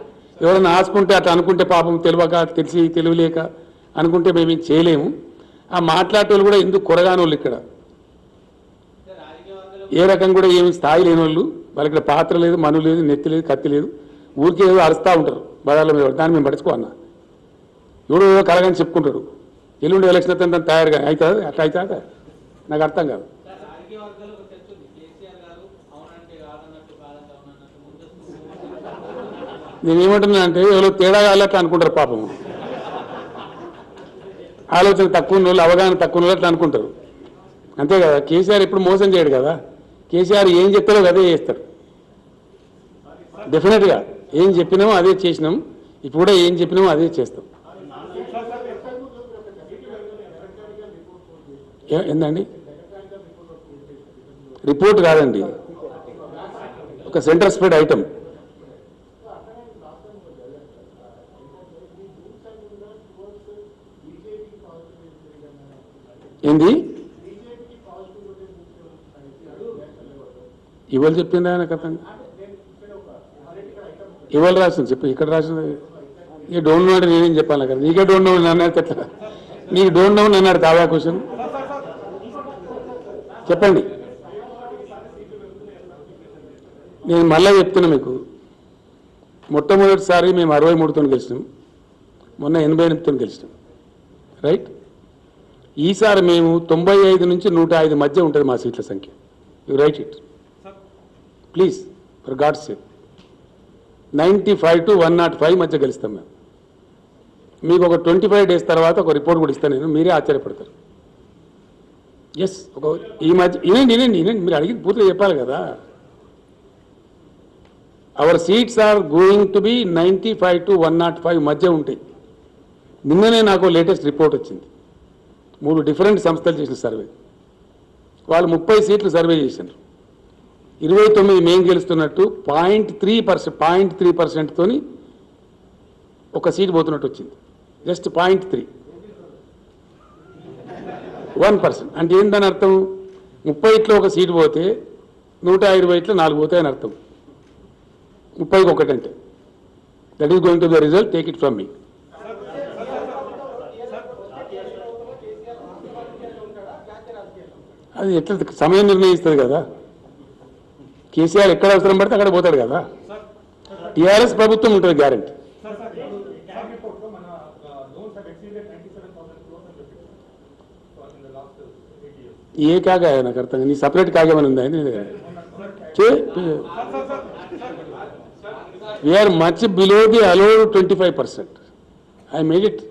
ఎవరైనా ఆసుకుంటే అట్లా అనుకుంటే పాపం తెలియక తెలియలేక అనుకుంటే మేము చేయలేము. ఆ మాట్లాడేవాళ్ళు కూడా ఎందుకు కొరగాని వాళ్ళు ఇక్కడ ఏ రకం కూడా ఏమి స్థాయి లేని వాళ్ళు, వాళ్ళకి ఇక్కడ పాత్ర లేదు, మను లేదు, నెత్తి లేదు, కత్తి లేదు, ఊరికే ఏదో అరుస్తూ ఉంటారు బదాల మీద. దాన్ని మేము పడుచుకో అన్న, ఎవడో ఏదో కలగని చెప్పుకుంటారు. ఎల్లుండి ఎలక్షన్ అయితే తయారుగా అవుతుంది, అట్లా అవుతుందా? నాకు అర్థం కాదు. నేనేమంటున్నా అంటే ఎవరో తేడా కాలేక అనుకుంటారు పాపం, ఆలోచన తక్కువ ఉన్న వాళ్ళు, అవగాహన తక్కువ ఉన్న వాళ్ళు అట్లా అనుకుంటారు, అంతే కదా. కేసీఆర్ ఎప్పుడు మోసం చేయడు కదా, కేసీఆర్ ఏం చెప్తారో అదే చేస్తారు. డెఫినెట్గా ఏం చెప్పినామో అదే చేసినాం, ఇప్పుడు కూడా ఏం చెప్పినామో అదే చేస్తాం. ఏందండి? రిపోర్ట్ కాదండి, ఒక సెంటర్ స్ప్రెడ్ ఐటమ్. ఏంది ఇవాళ చెప్పింది ఆయన కథ? ఇవాళ రాసింది చెప్పి, ఇక్కడ రాసింది. ఈ డోంట్ నో అంటే నేనేం చెప్పాలి కదా, నీకే డోంట్ నో అన్నాడు ఎట్లా? నీకు డోంట్ నో అన్నాడు తావా క్వశ్చన్ చెప్పండి. నేను మళ్ళీ చెప్తున్నా మీకు, మొట్టమొదటిసారి మేము 63తో గెలిచినాం, మొన్న 88తో గెలిచినాం, రైట్? ఈసారి మేము 95 నుంచి 105 మధ్య ఉంటుంది మా సీట్ల సంఖ్య. You write it please, for God's sake. 95 to 105 మధ్య గెలుస్తాం మేము. మీకు ఒక 25 days తర్వాత ఒక రిపోర్ట్ కూడా ఇస్తాను నేను, మీరే ఆశ్చర్యపడతారు. ఎస్, ఒక ఈ మధ్య వినండి, మీరు అడిగి పూర్తిగా చెప్పాలి కదా. Our seats are going to be 95 to 105 మధ్య ఉంటాయి. నిన్ననే నాకు లేటెస్ట్ రిపోర్ట్ వచ్చింది, 3 డిఫరెంట్ సంస్థలు చేసిన సర్వే. వాళ్ళు 30 సీట్లు సర్వే చేశారు, 29 మేము గెలుస్తున్నట్టు 0.3% తోని ఒక సీట్ పోతున్నట్టు వచ్చింది. జస్ట్ 0.3, 1%. అంటే ఏంటని అర్థం? 30లో ఒక సీటు పోతే 120లో 4 పోతాయని అర్థం. 30కి 1 అంటే that is going to the result, take it from మీ. అది ఎట్లా సమయం నిర్ణయిస్తుంది కదా. కేసీఆర్ ఎక్కడ అవసరం పడితే అక్కడ పోతాడు కదా. టీఆర్ఎస్ ప్రభుత్వం ఉంటుంది గ్యారంటీ. ఏ కాగా నాకు అర్థం, నీ సపరేట్ కాగేమని ఉందా నీ దగ్గర? We are much below the allowed 25%. I made it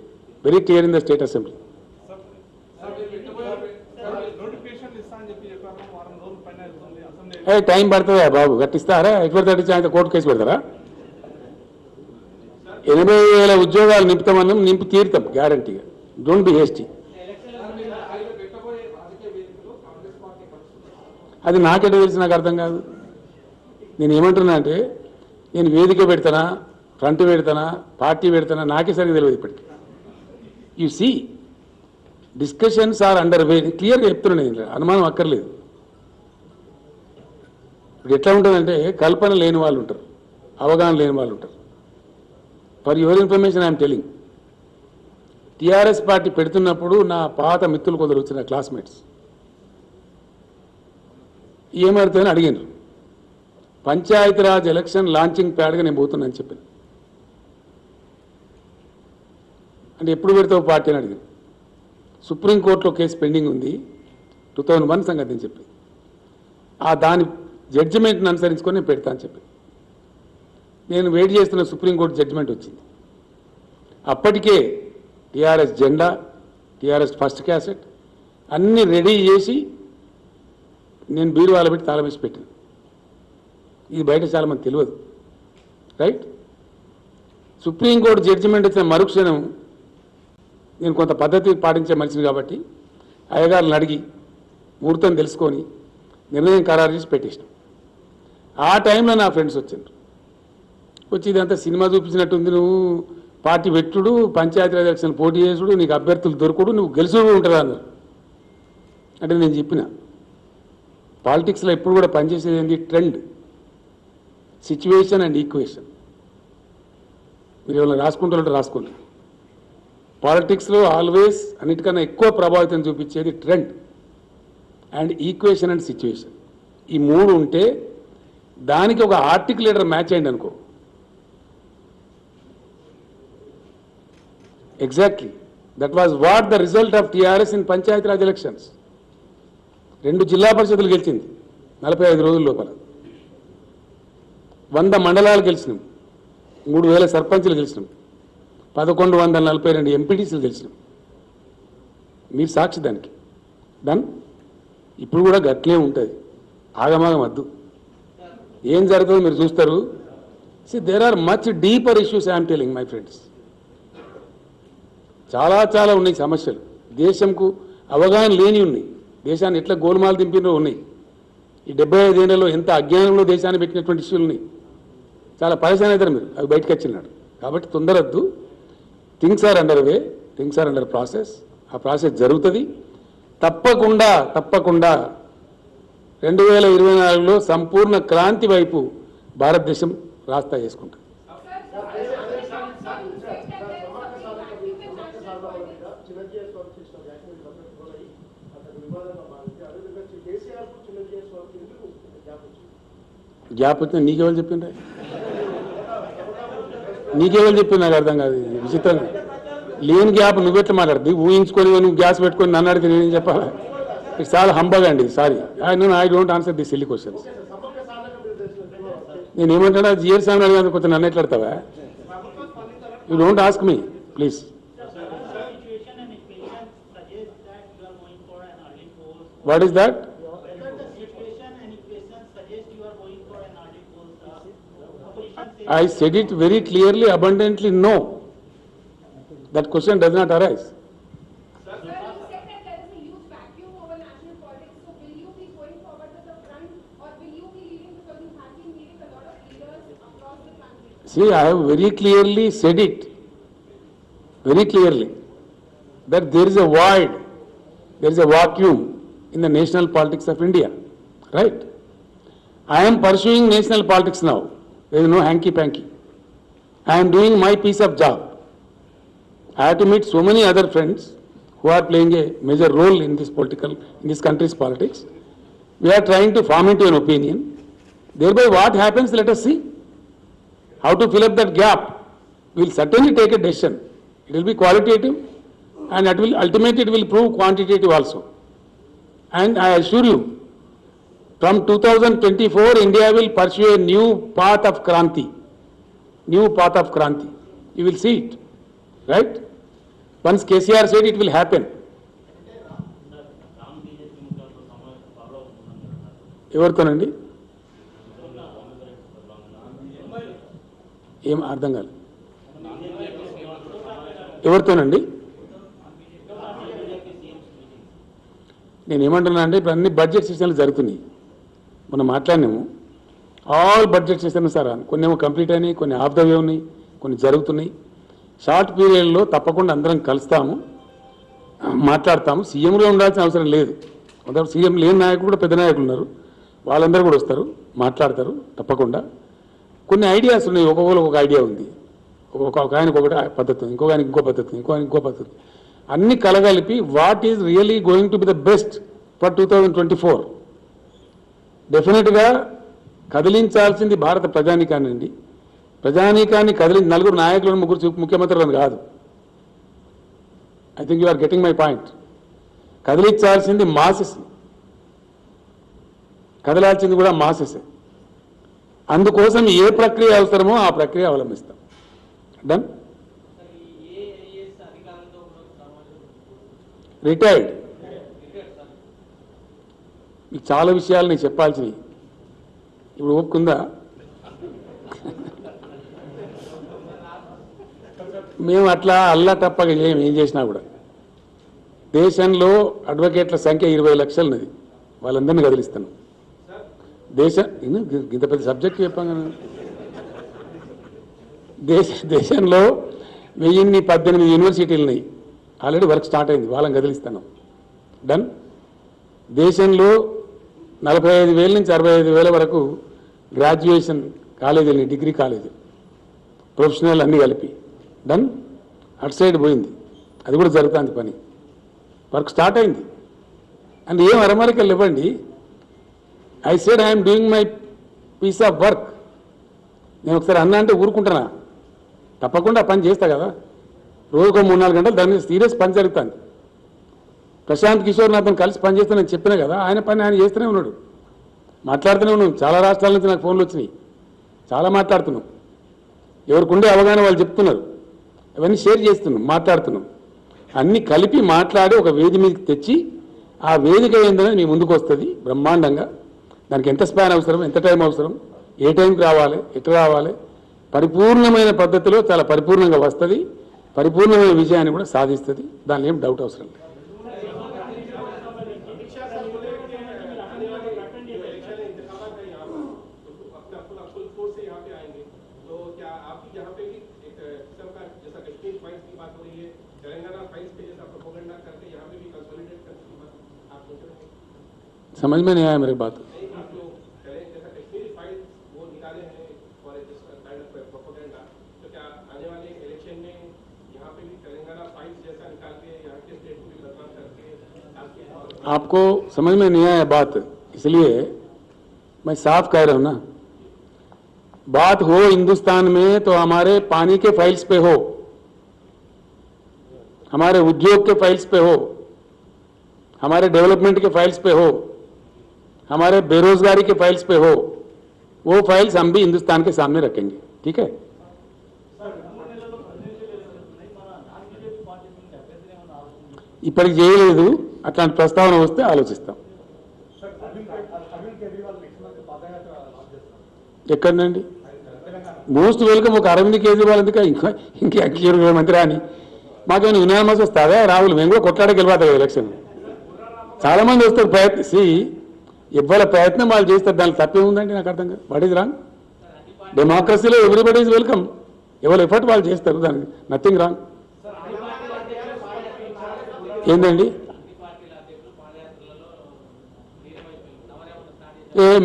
very clear in the state assembly. Time పడుతుందా బాబు? కట్టిస్తారా? ఎటువంటి తట్టించి ఆయన కోర్టు కేసు పెడతారా? 80,000 ఉద్యోగాలు నింపుతామన్నాం, నింపి తీరుతాం గ్యారంటీగా. Don't be hasty. అది నాకెట తెలిసి నాకు అర్థం కాదు. నేను ఏమంటున్నా అంటే, నేను వేదిక పెడతానా, ఫ్రంట్ పెడతానా, పార్టీ పెడతానా, నాకే సరిగ్గా తెలియదు ఇప్పటికి. You see discussions are under way. క్లియర్గా చెప్తున్నాను, నేను అనుమానం అక్కర్లేదు. ఇప్పుడు ఎట్లా ఉంటుందంటే, కల్పన లేని వాళ్ళు ఉంటారు, అవగాహన లేని వాళ్ళు ఉంటారు. For your information I'm telling, TRS party పెడుతున్నప్పుడు నా పాత మిత్రులు కొందరు వచ్చిన క్లాస్మేట్స్ ఏమవుతుందని అడిగారు. పంచాయతీరాజ్ ఎలక్షన్ లాంచింగ్ ప్యాడ్గా నేను పోతున్నాను చెప్పాను. అంటే ఎప్పుడు పెడతావు పార్టీ అని అడిగాను. సుప్రీంకోర్టులో కేసు పెండింగ్ ఉంది, 2001 సంగతి అని చెప్పి, దాని జడ్జిమెంట్ని అనుసరించుకొని నేను పెడతా అని చెప్పి. నేను వెయిట్ చేస్తున్న సుప్రీంకోర్టు జడ్జిమెంట్ వచ్చింది. అప్పటికే టీఆర్ఎస్ జెండా, టీఆర్ఎస్ ఫస్ట్ క్యాసెట్ అన్నీ రెడీ చేసి నేను బీరువాల పెట్టి తాళం వేసి పెట్టాను. ఇది బయట చాలామంది తెలియదు, రైట్? సుప్రీంకోర్టు జడ్జిమెంట్ వచ్చిన మరుక్షణం నేను కొంత పద్ధతి పాటించే మనిషిని కాబట్టి అయ్యగారులను అడిగి ముహూర్తం తెలుసుకొని నిర్ణయం ఖరారు చేసి పెట్టేసినాం. ఆ టైంలో నా ఫ్రెండ్స్ వచ్చారు, వచ్చి ఇదంతా సినిమా చూపించినట్టుంది, నువ్వు పార్టీ పెట్టుడు, పంచాయతీరాజ్ ఎలక్షన్ పోటీ చేసుడు, నీకు అభ్యర్థులు దొరకడు, నువ్వు గెలుచుడు ఉంటుందా అన్నారు. అంటే నేను చెప్పిన పాలిటిక్స్లో ఎప్పుడు కూడా పనిచేసేది ఏంటి? Trend, situation and equation. మీరు ఏమైనా రాసుకుంటారంటే రాసుకోండి. పాలిటిక్స్లో ఆల్వేస్ అన్నిటికన్నా ఎక్కువ ప్రభావితం చూపించేది trend and equation and situation. ఈ మూడు ఉంటే దానికి ఒక ఆర్టికులేటర్ మ్యాచ్ అయింది అనుకో, exactly that was what the result of TRS in Panchayati Raj elections. 2 జిల్లా పరిషత్తులు గెలిచింది 45 రోజుల లోపల, 100 మండలాలు గెలిచినాం, 3000 సర్పంచులు గెలిచినాం, 1142 ఎంపీటీసీలు గెలిచినాం. మీరు సాక్షి దానికి. డన్. ఇప్పుడు కూడా గట్లే ఉంటుంది, ఆగమాగం వద్దు. ఏం జరుగుతుందో మీరు చూస్తారు. There are much deeper issues I'm telling my friends. చాలా చాలా ఉన్నాయి సమస్యలు, దేశంకు అవగాహన లేని ఉన్నాయి, దేశాన్ని ఎట్లా గోల్మాలు దింపినో ఉన్నాయి. ఈ 75 ఏళ్లలో ఎంత అజ్ఞానంలో దేశాన్ని పెట్టినటువంటి ఇష్యూలు ఉన్నాయి. చాలా పరిశాన్ అవుతారు మీరు అవి బయటకు వచ్చినాడు. కాబట్టి తొందరద్దు. Things are under way, things are under process. ఆ ప్రాసెస్ జరుగుతుంది తప్పకుండా. తప్పకుండా 2024లో సంపూర్ణ క్రాంతి వైపు భారతదేశం రాస్తా చేసుకుంటుంది. గ్యాప్ వచ్చినా నీకెవరు చెప్పిండ్రా? నీకెవరు చెప్పింది నాకు అర్థం కాదు. విచిత్రంగా లేని గ్యాప్ నువ్వెట్లా మాట్లాడుతుంది? ఊహించుకొని నువ్వు గ్యాస్ పెట్టుకొని నన్ను అడిగితే నేనేం చెప్పాలి? ఇట్స్ ఆల్ హంబగ్ అండి. Sorry, I don't answer the silly questions. నేను ఏమంటాను, జిఆర్ సార్ అడిగాను, కొంచెం నన్ను ఎట్లా అడతావా? You don't ask me please. What is that? I said it very clearly, abundantly, no. That question does not arise. Sir, you said that there is a huge vacuum over national politics. So will you be going forward with the front, or will you be leading, because you have been meeting a lot of leaders across the country? See, I have very clearly said it, very clearly, that there is a void, there is a vacuum in the national politics of India, right? I am pursuing national politics now. There is no hanky-panky. I am doing my piece of job. I have to meet so many other friends who are playing a major role in this country's politics. We are trying to form into an opinion. Thereby what happens, let us see. How to fill up that gap. We will certainly take a decision. It will be qualitative and ultimately it will prove quantitative also. And I assure you, from 2024, India will pursue a new path of Kranti. New path of Kranti. You will see it, right? Once KCR said it will happen. ఎవరితోనండి? ఏం అర్థం కాలేదు. ఎవరితోనండి? నేనేమంటున్నా అంటే ఇప్పుడు అన్ని budget సెషన్లు జరుగుతున్నాయి. మనం మాట్లాడినాము, ఆల్ బడ్జెట్ సెషన్ సార్, కొన్ని ఏమో కంప్లీట్ అయినాయి, కొన్ని ఆఫ్ ద వే ఉన్నాయి, కొన్ని జరుగుతున్నాయి. షార్ట్ పీరియడ్లో తప్పకుండా అందరం కలుస్తాము, మాట్లాడతాము. సీఎంలో ఉండాల్సిన అవసరం లేదు. కొందరు సీఎం లేని నాయకులు కూడా పెద్ద నాయకులు ఉన్నారు, వాళ్ళందరూ కూడా వస్తారు, మాట్లాడతారు తప్పకుండా. కొన్ని ఐడియాస్ ఉన్నాయి, ఒక్కొక్కరు ఒక ఐడియా ఉంది. ఒక ఆయనకు ఒకటి పద్ధతి ఉంది, ఇంకొక ఆయనకి ఇంకో పద్ధతి, ఇంకో పద్ధతి. అన్ని కలగలిపి what is really going to be the best for 2024. డెఫినెట్గా కదిలించాల్సింది భారత ప్రజానీకాన్ని. ప్రజానీకాన్ని నలుగురు నాయకులను, ముగ్గురు ముఖ్యమంత్రులను కాదు. I think you are getting my point. కదిలించాల్సింది మాసెస్, కదలాల్సింది కూడా మాసెస్. అందుకోసం ఏ ప్రక్రియ అవసరమో ఆ ప్రక్రియ అవలంబిస్తాం. డన్. రిటైర్డ్. మీకు చాలా విషయాలు నేను చెప్పాల్సినవి ఇప్పుడు ఒప్పుకుందా? మేము అట్లా అల్లా తప్పగా ఏం చేసినా కూడా దేశంలో అడ్వకేట్ల సంఖ్య 20 లక్షలు ఉన్నది. వాళ్ళందరినీ కదిలిస్తాను. ఇంత పెద్ద సబ్జెక్ట్ చెప్పాను. దేశంలో 1018 యూనివర్సిటీలు ఉన్నాయి. ఆల్రెడీ వర్క్ స్టార్ట్ అయింది. వాళ్ళని కదిలిస్తాను. డన్. దేశంలో 45,000 నుంచి 65,000 వరకు గ్రాడ్యుయేషన్ కాలేజీలు, డిగ్రీ కాలేజీలు, ప్రొఫెషనల్ అన్నీ కలిపి. డన్. అటు సైడ్ పోయింది. అది కూడా జరుగుతుంది పని. వర్క్ స్టార్ట్ అయింది. అండ్ ఏం అరమరికలు ఇవ్వండి. I said I'm doing my piece of work. నేను ఒకసారి అన్నా అంటే ఊరుకుంటున్నా? తప్పకుండా పని చేస్తా కదా. రోజుకో 3-4 గంటలు దాని మీద సీరియస్ పని జరుగుతుంది. ప్రశాంత్ కిషోర్ నాతో కలిసి పని చేస్తానని చెప్పినా కదా. ఆయన పని ఆయన చేస్తూనే ఉన్నాడు. మాట్లాడుతూనే ఉన్నాం. చాలా రాష్ట్రాల నుంచి నాకు ఫోన్లు వచ్చినాయి. చాలా మాట్లాడుతున్నాం. ఎవరికి ఉండే అవగాహన వాళ్ళు చెప్తున్నారు. అవన్నీ షేర్ చేస్తున్నాం, మాట్లాడుతున్నాం. అన్నీ కలిపి మాట్లాడి ఒక వేది మీదకి తెచ్చి ఆ వేదిక ఏంటనేది మీ ముందుకు వస్తుంది బ్రహ్మాండంగా. దానికి ఎంత స్పాన్ అవసరం, ఎంత టైం అవసరం, ఏ టైంకి రావాలి, ఎట్లా రావాలి, పరిపూర్ణమైన పద్ధతిలో చాలా పరిపూర్ణంగా వస్తుంది. పరిపూర్ణమైన విజయాన్ని కూడా సాధిస్తుంది. దానిలో ఏం డౌట్ అవసరం లేదు. समझ में नहीं आया मेरी बात. आपको समझ में नहीं आया बात, इसलिए मैं साफ कह रहा हूं ना. बात हो हिंदुस्तान में तो हमारे पानी के फाइल्स पे हो, हमारे उद्योग के फाइल्स पे हो, हमारे डेवलपमेंट के फाइल्स पे हो, हमारे बेरोजगारी के फाइल्स पे हो. वो फाइल्स हम भी हिंदुस्तान के सामने रखेंगे. ठीक है. ఇప్పటికి చేయలేదు. అట్లాంటి ప్రస్తావన వస్తే ఆలోచిస్తాం. ఎక్కడనండి? Most welcome. ఒక అరవింద్ కేజ్రీవాల్ ఎందుక ఇంకా కేంద్ర మంత్రి అని మాకేమైనా యునానిమస్ వస్తుందా? రాహుల్ మేము కూడా కొట్లాడే గెలవాలి కదా ఎలక్షన్. చాలా మంది వస్తారు ప్రయత్నించి, ఎవరి ప్రయత్నం వాళ్ళు చేస్తారు. దానికి తప్పే ఉందండి? నాకు అర్థం కాదు. What is wrong? డెమోక్రసీలో ఎవ్రీబడి ఈజ్ వెల్కమ్. ఎవరి ఎఫర్ట్ వాళ్ళు చేస్తారు. దానికి నథింగ్ రాంగ్. ఏందండి?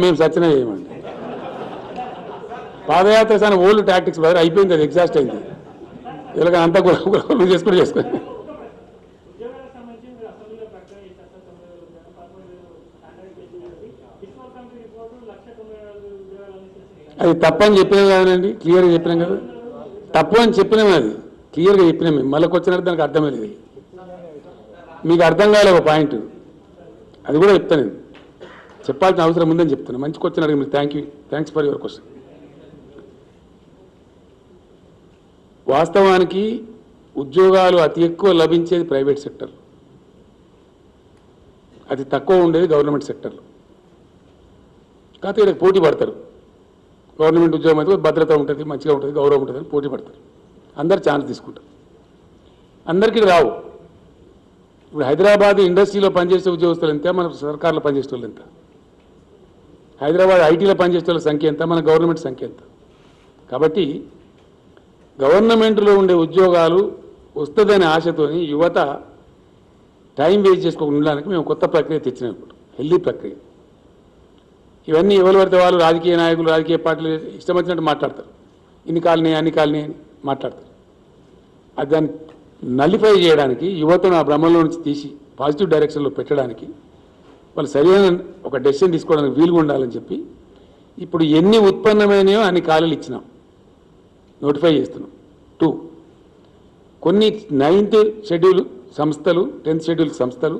మేము సత్యనే చేయమండి. Padyatra sir old tactics brother. అయిపోయింది. అది ఎగ్జాస్ట్ అయింది. ఇలాగ అంతా కూడా చేసుకుని అది తప్పని చెప్పినాం కదండి. క్లియర్గా చెప్పినాం కదా. తప్పు అని చెప్పినాం. అది క్లియర్గా చెప్పినాం. మేము మళ్ళీ వచ్చినట్టు దానికి అర్థమే లేదు. మీకు అర్థం కాలే ఒక పాయింట్. అది కూడా చెప్తాను. నేను చెప్పాల్సిన అవసరం ఉందని చెప్తాను. మంచి క్వశ్చన్ అడిగి మీరు థ్యాంక్స్ ఫర్ యువర్ క్వశ్చన్. వాస్తవానికి ఉద్యోగాలు అతి ఎక్కువ లభించేది ప్రైవేట్ సెక్టర్, అతి తక్కువ ఉండేది గవర్నమెంట్ సెక్టర్లో. కాకపోతే ఇక్కడ పోటీ పడతారు. గవర్నమెంట్ ఉద్యోగం అయితే భద్రత ఉంటుంది, మంచిగా ఉంటుంది, గౌరవం ఉంటుంది అని పోటీ పడతారు. అందరు ఛాన్స్ తీసుకుంటారు. అందరికీ రావు. ఇప్పుడు హైదరాబాద్ ఇండస్ట్రీలో పనిచేసే ఉద్యోగస్తులు ఎంత, మన సర్కార్లో పనిచేసే వాళ్ళు ఎంత, హైదరాబాద్ ఐటీలో పనిచేసే వాళ్ళ సంఖ్య ఎంత, మన గవర్నమెంట్ సంఖ్య ఎంత. కాబట్టి గవర్నమెంట్లో ఉండే ఉద్యోగాలు వస్తుందనే ఆశతోని యువత టైం వేస్ట్ చేసుకోకుండా ఉండడానికి మేము కొత్త ప్రక్రియ తెచ్చినప్పుడు, హెల్దీ ప్రక్రియ. ఇవన్నీ ఎవరు పడితే వాళ్ళు రాజకీయ నాయకులు, రాజకీయ పార్టీలు ఇష్టం వచ్చినట్టు మాట్లాడతారు. ఇన్ని కాలనీ అన్ని కాలనీ అని మాట్లాడతారు. అది దాన్ని నలిఫై చేయడానికి, యువతను ఆ భ్రమంలో నుంచి తీసి పాజిటివ్ డైరెక్షన్లో పెట్టడానికి వాళ్ళు సరైన ఒక డెసిషన్ తీసుకోవడానికి వీలుగా ఉండాలని చెప్పి ఇప్పుడు ఎన్ని ఉత్పన్నమైనాయో అన్ని ఖాళీలు ఇచ్చినాం, నోటిఫై చేస్తున్నాం. 2, కొన్ని 9th షెడ్యూల్ సంస్థలు, 10th షెడ్యూల్ సంస్థలు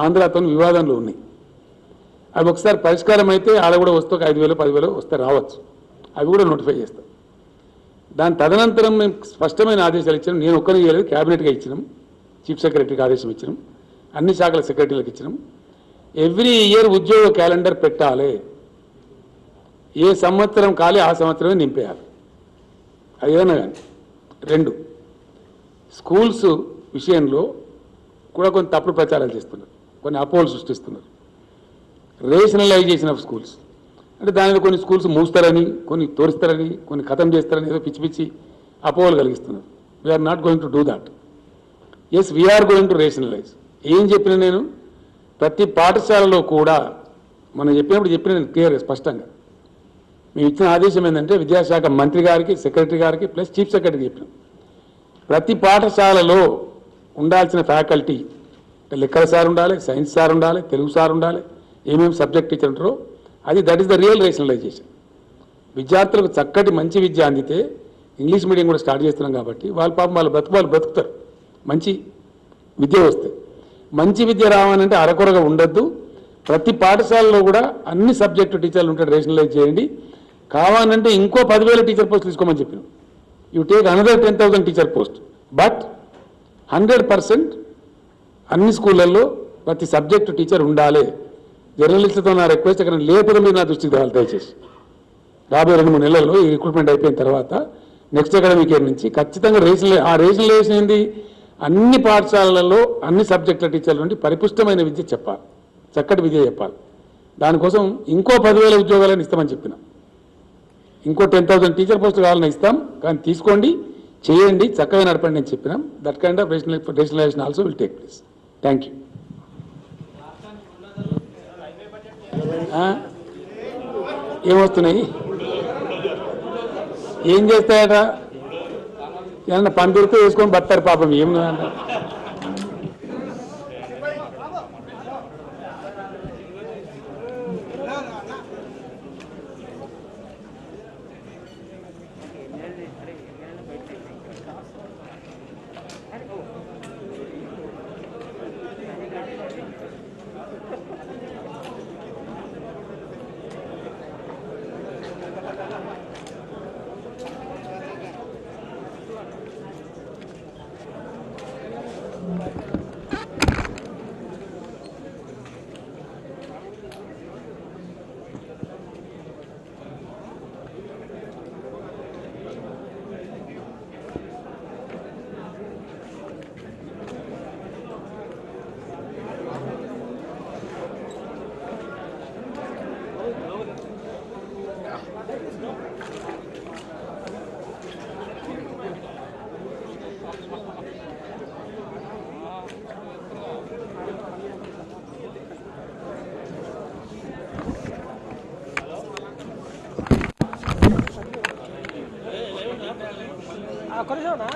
ఆంధ్రాతో వివాదంలో ఉన్నాయి. అవి ఒకసారి పరిష్కారం అయితే ఆడ కూడా వస్తే 5,000 10,000 వస్తే రావచ్చు. అవి కూడా నోటిఫై చేస్తాం. దాని తదనంతరం మేము స్పష్టమైన ఆదేశాలు ఇచ్చినాం. నేను ఒక్కరిని చేయలేదు, క్యాబినెట్గా ఇచ్చినాం, చీఫ్ సెక్రటరీకి ఆదేశం ఇచ్చినాం, అన్ని శాఖల సెక్రటరీలకు ఇచ్చినాం. ఎవ్రీ ఇయర్ ఉద్యోగ క్యాలెండర్ పెట్టాలి, ఏ సంవత్సరం కాలే ఆ సంవత్సరమే నింపేయాలి, అది ఏదన్నా కానీ. 2, స్కూల్స్ విషయంలో కూడా కొన్ని తప్పుడు ప్రచారాలు చేస్తున్నారు, కొన్ని అపోహలు సృష్టిస్తున్నారు. రేషనలైజేషన్ ఆఫ్ స్కూల్స్ అంటే దానిలో కొన్ని స్కూల్స్ మూస్తారని, కొన్ని తోరిస్తారని, కొన్ని ఖతం చేస్తారని ఏదో పిచ్చి పిచ్చి అపోహలు కలిగిస్తున్నారు. We're not going to do that. Yes, we're going to rationalise. ఏం చెప్పిన నేను ప్రతి పాఠశాలలో కూడా మనం చెప్పిన నేను క్లియర్గా స్పష్టంగా మేము ఇచ్చిన ఆదేశం ఏంటంటే విద్యాశాఖ మంత్రి గారికి, సెక్రటరీ గారికి ప్లస్ చీఫ్ సెక్రటరీకి చెప్పినాం. ప్రతి పాఠశాలలో ఉండాల్సిన ఫ్యాకల్టీ లెక్కల సార్ ఉండాలి, సైన్స్ సార్ ఉండాలి, తెలుగు సార్ ఉండాలి, ఏమేమి సబ్జెక్ట్ టీచర్ ఉంటారో అది that is the real rationalisation. విద్యార్థులకు చక్కటి మంచి విద్య అందితే ఇంగ్లీష్ మీడియం కూడా స్టార్ట్ చేస్తున్నాం కాబట్టి వాళ్ళ పాపం వాళ్ళు బ్రతుకుతారు. మంచి విద్య వస్తే, మంచి విద్య రావాలంటే అరకొరగా ఉండొద్దు. ప్రతి పాఠశాలలో కూడా అన్ని సబ్జెక్టు టీచర్లు ఉంటే రేషనలైజ్ చేయండి. కావాలంటే ఇంకో 10,000 టీచర్ పోస్టులు తీసుకోమని చెప్పినాం. You take another 10,000 teacher post, but 100% అన్ని స్కూళ్ళల్లో ప్రతి సబ్జెక్టు టీచర్ ఉండాలి. జర్నలిస్టులతో నా రిక్వెస్ట్, అక్కడ లేకపోతే మీరు నా దృష్టికి రావాలి దయచేసి. రాబోయే 2-3 నెలల్లో ఈ రిక్రూట్మెంట్ అయిపోయిన తర్వాత నెక్స్ట్ అకాడమిక్ ఇయర్ నుంచి ఖచ్చితంగా రేషనలైజేషన్ ఏంది, అన్ని పాఠశాలలలో అన్ని సబ్జెక్టుల టీచర్ల నుండి పరిపుష్టమైన విద్య చెప్పాలి, చక్కటి విద్య చెప్పాలి. దానికోసం ఇంకో 10,000 ఉద్యోగాలను ఇస్తామని చెప్పినాం. ఇంకో 10,000 టీచర్ పోస్టులు కావాలని ఇస్తాం, కానీ తీసుకోండి, చేయండి, చక్కగా నడపండి అని చెప్పినాం. That kind of rationalisation also will take place. Thank you. ఏమొస్తున్నాయి, ఏం చేస్తాయట, ఏమన్నా పని దొరికితే వేసుకొని బతారు పాపం. ఏం కొనిసావునా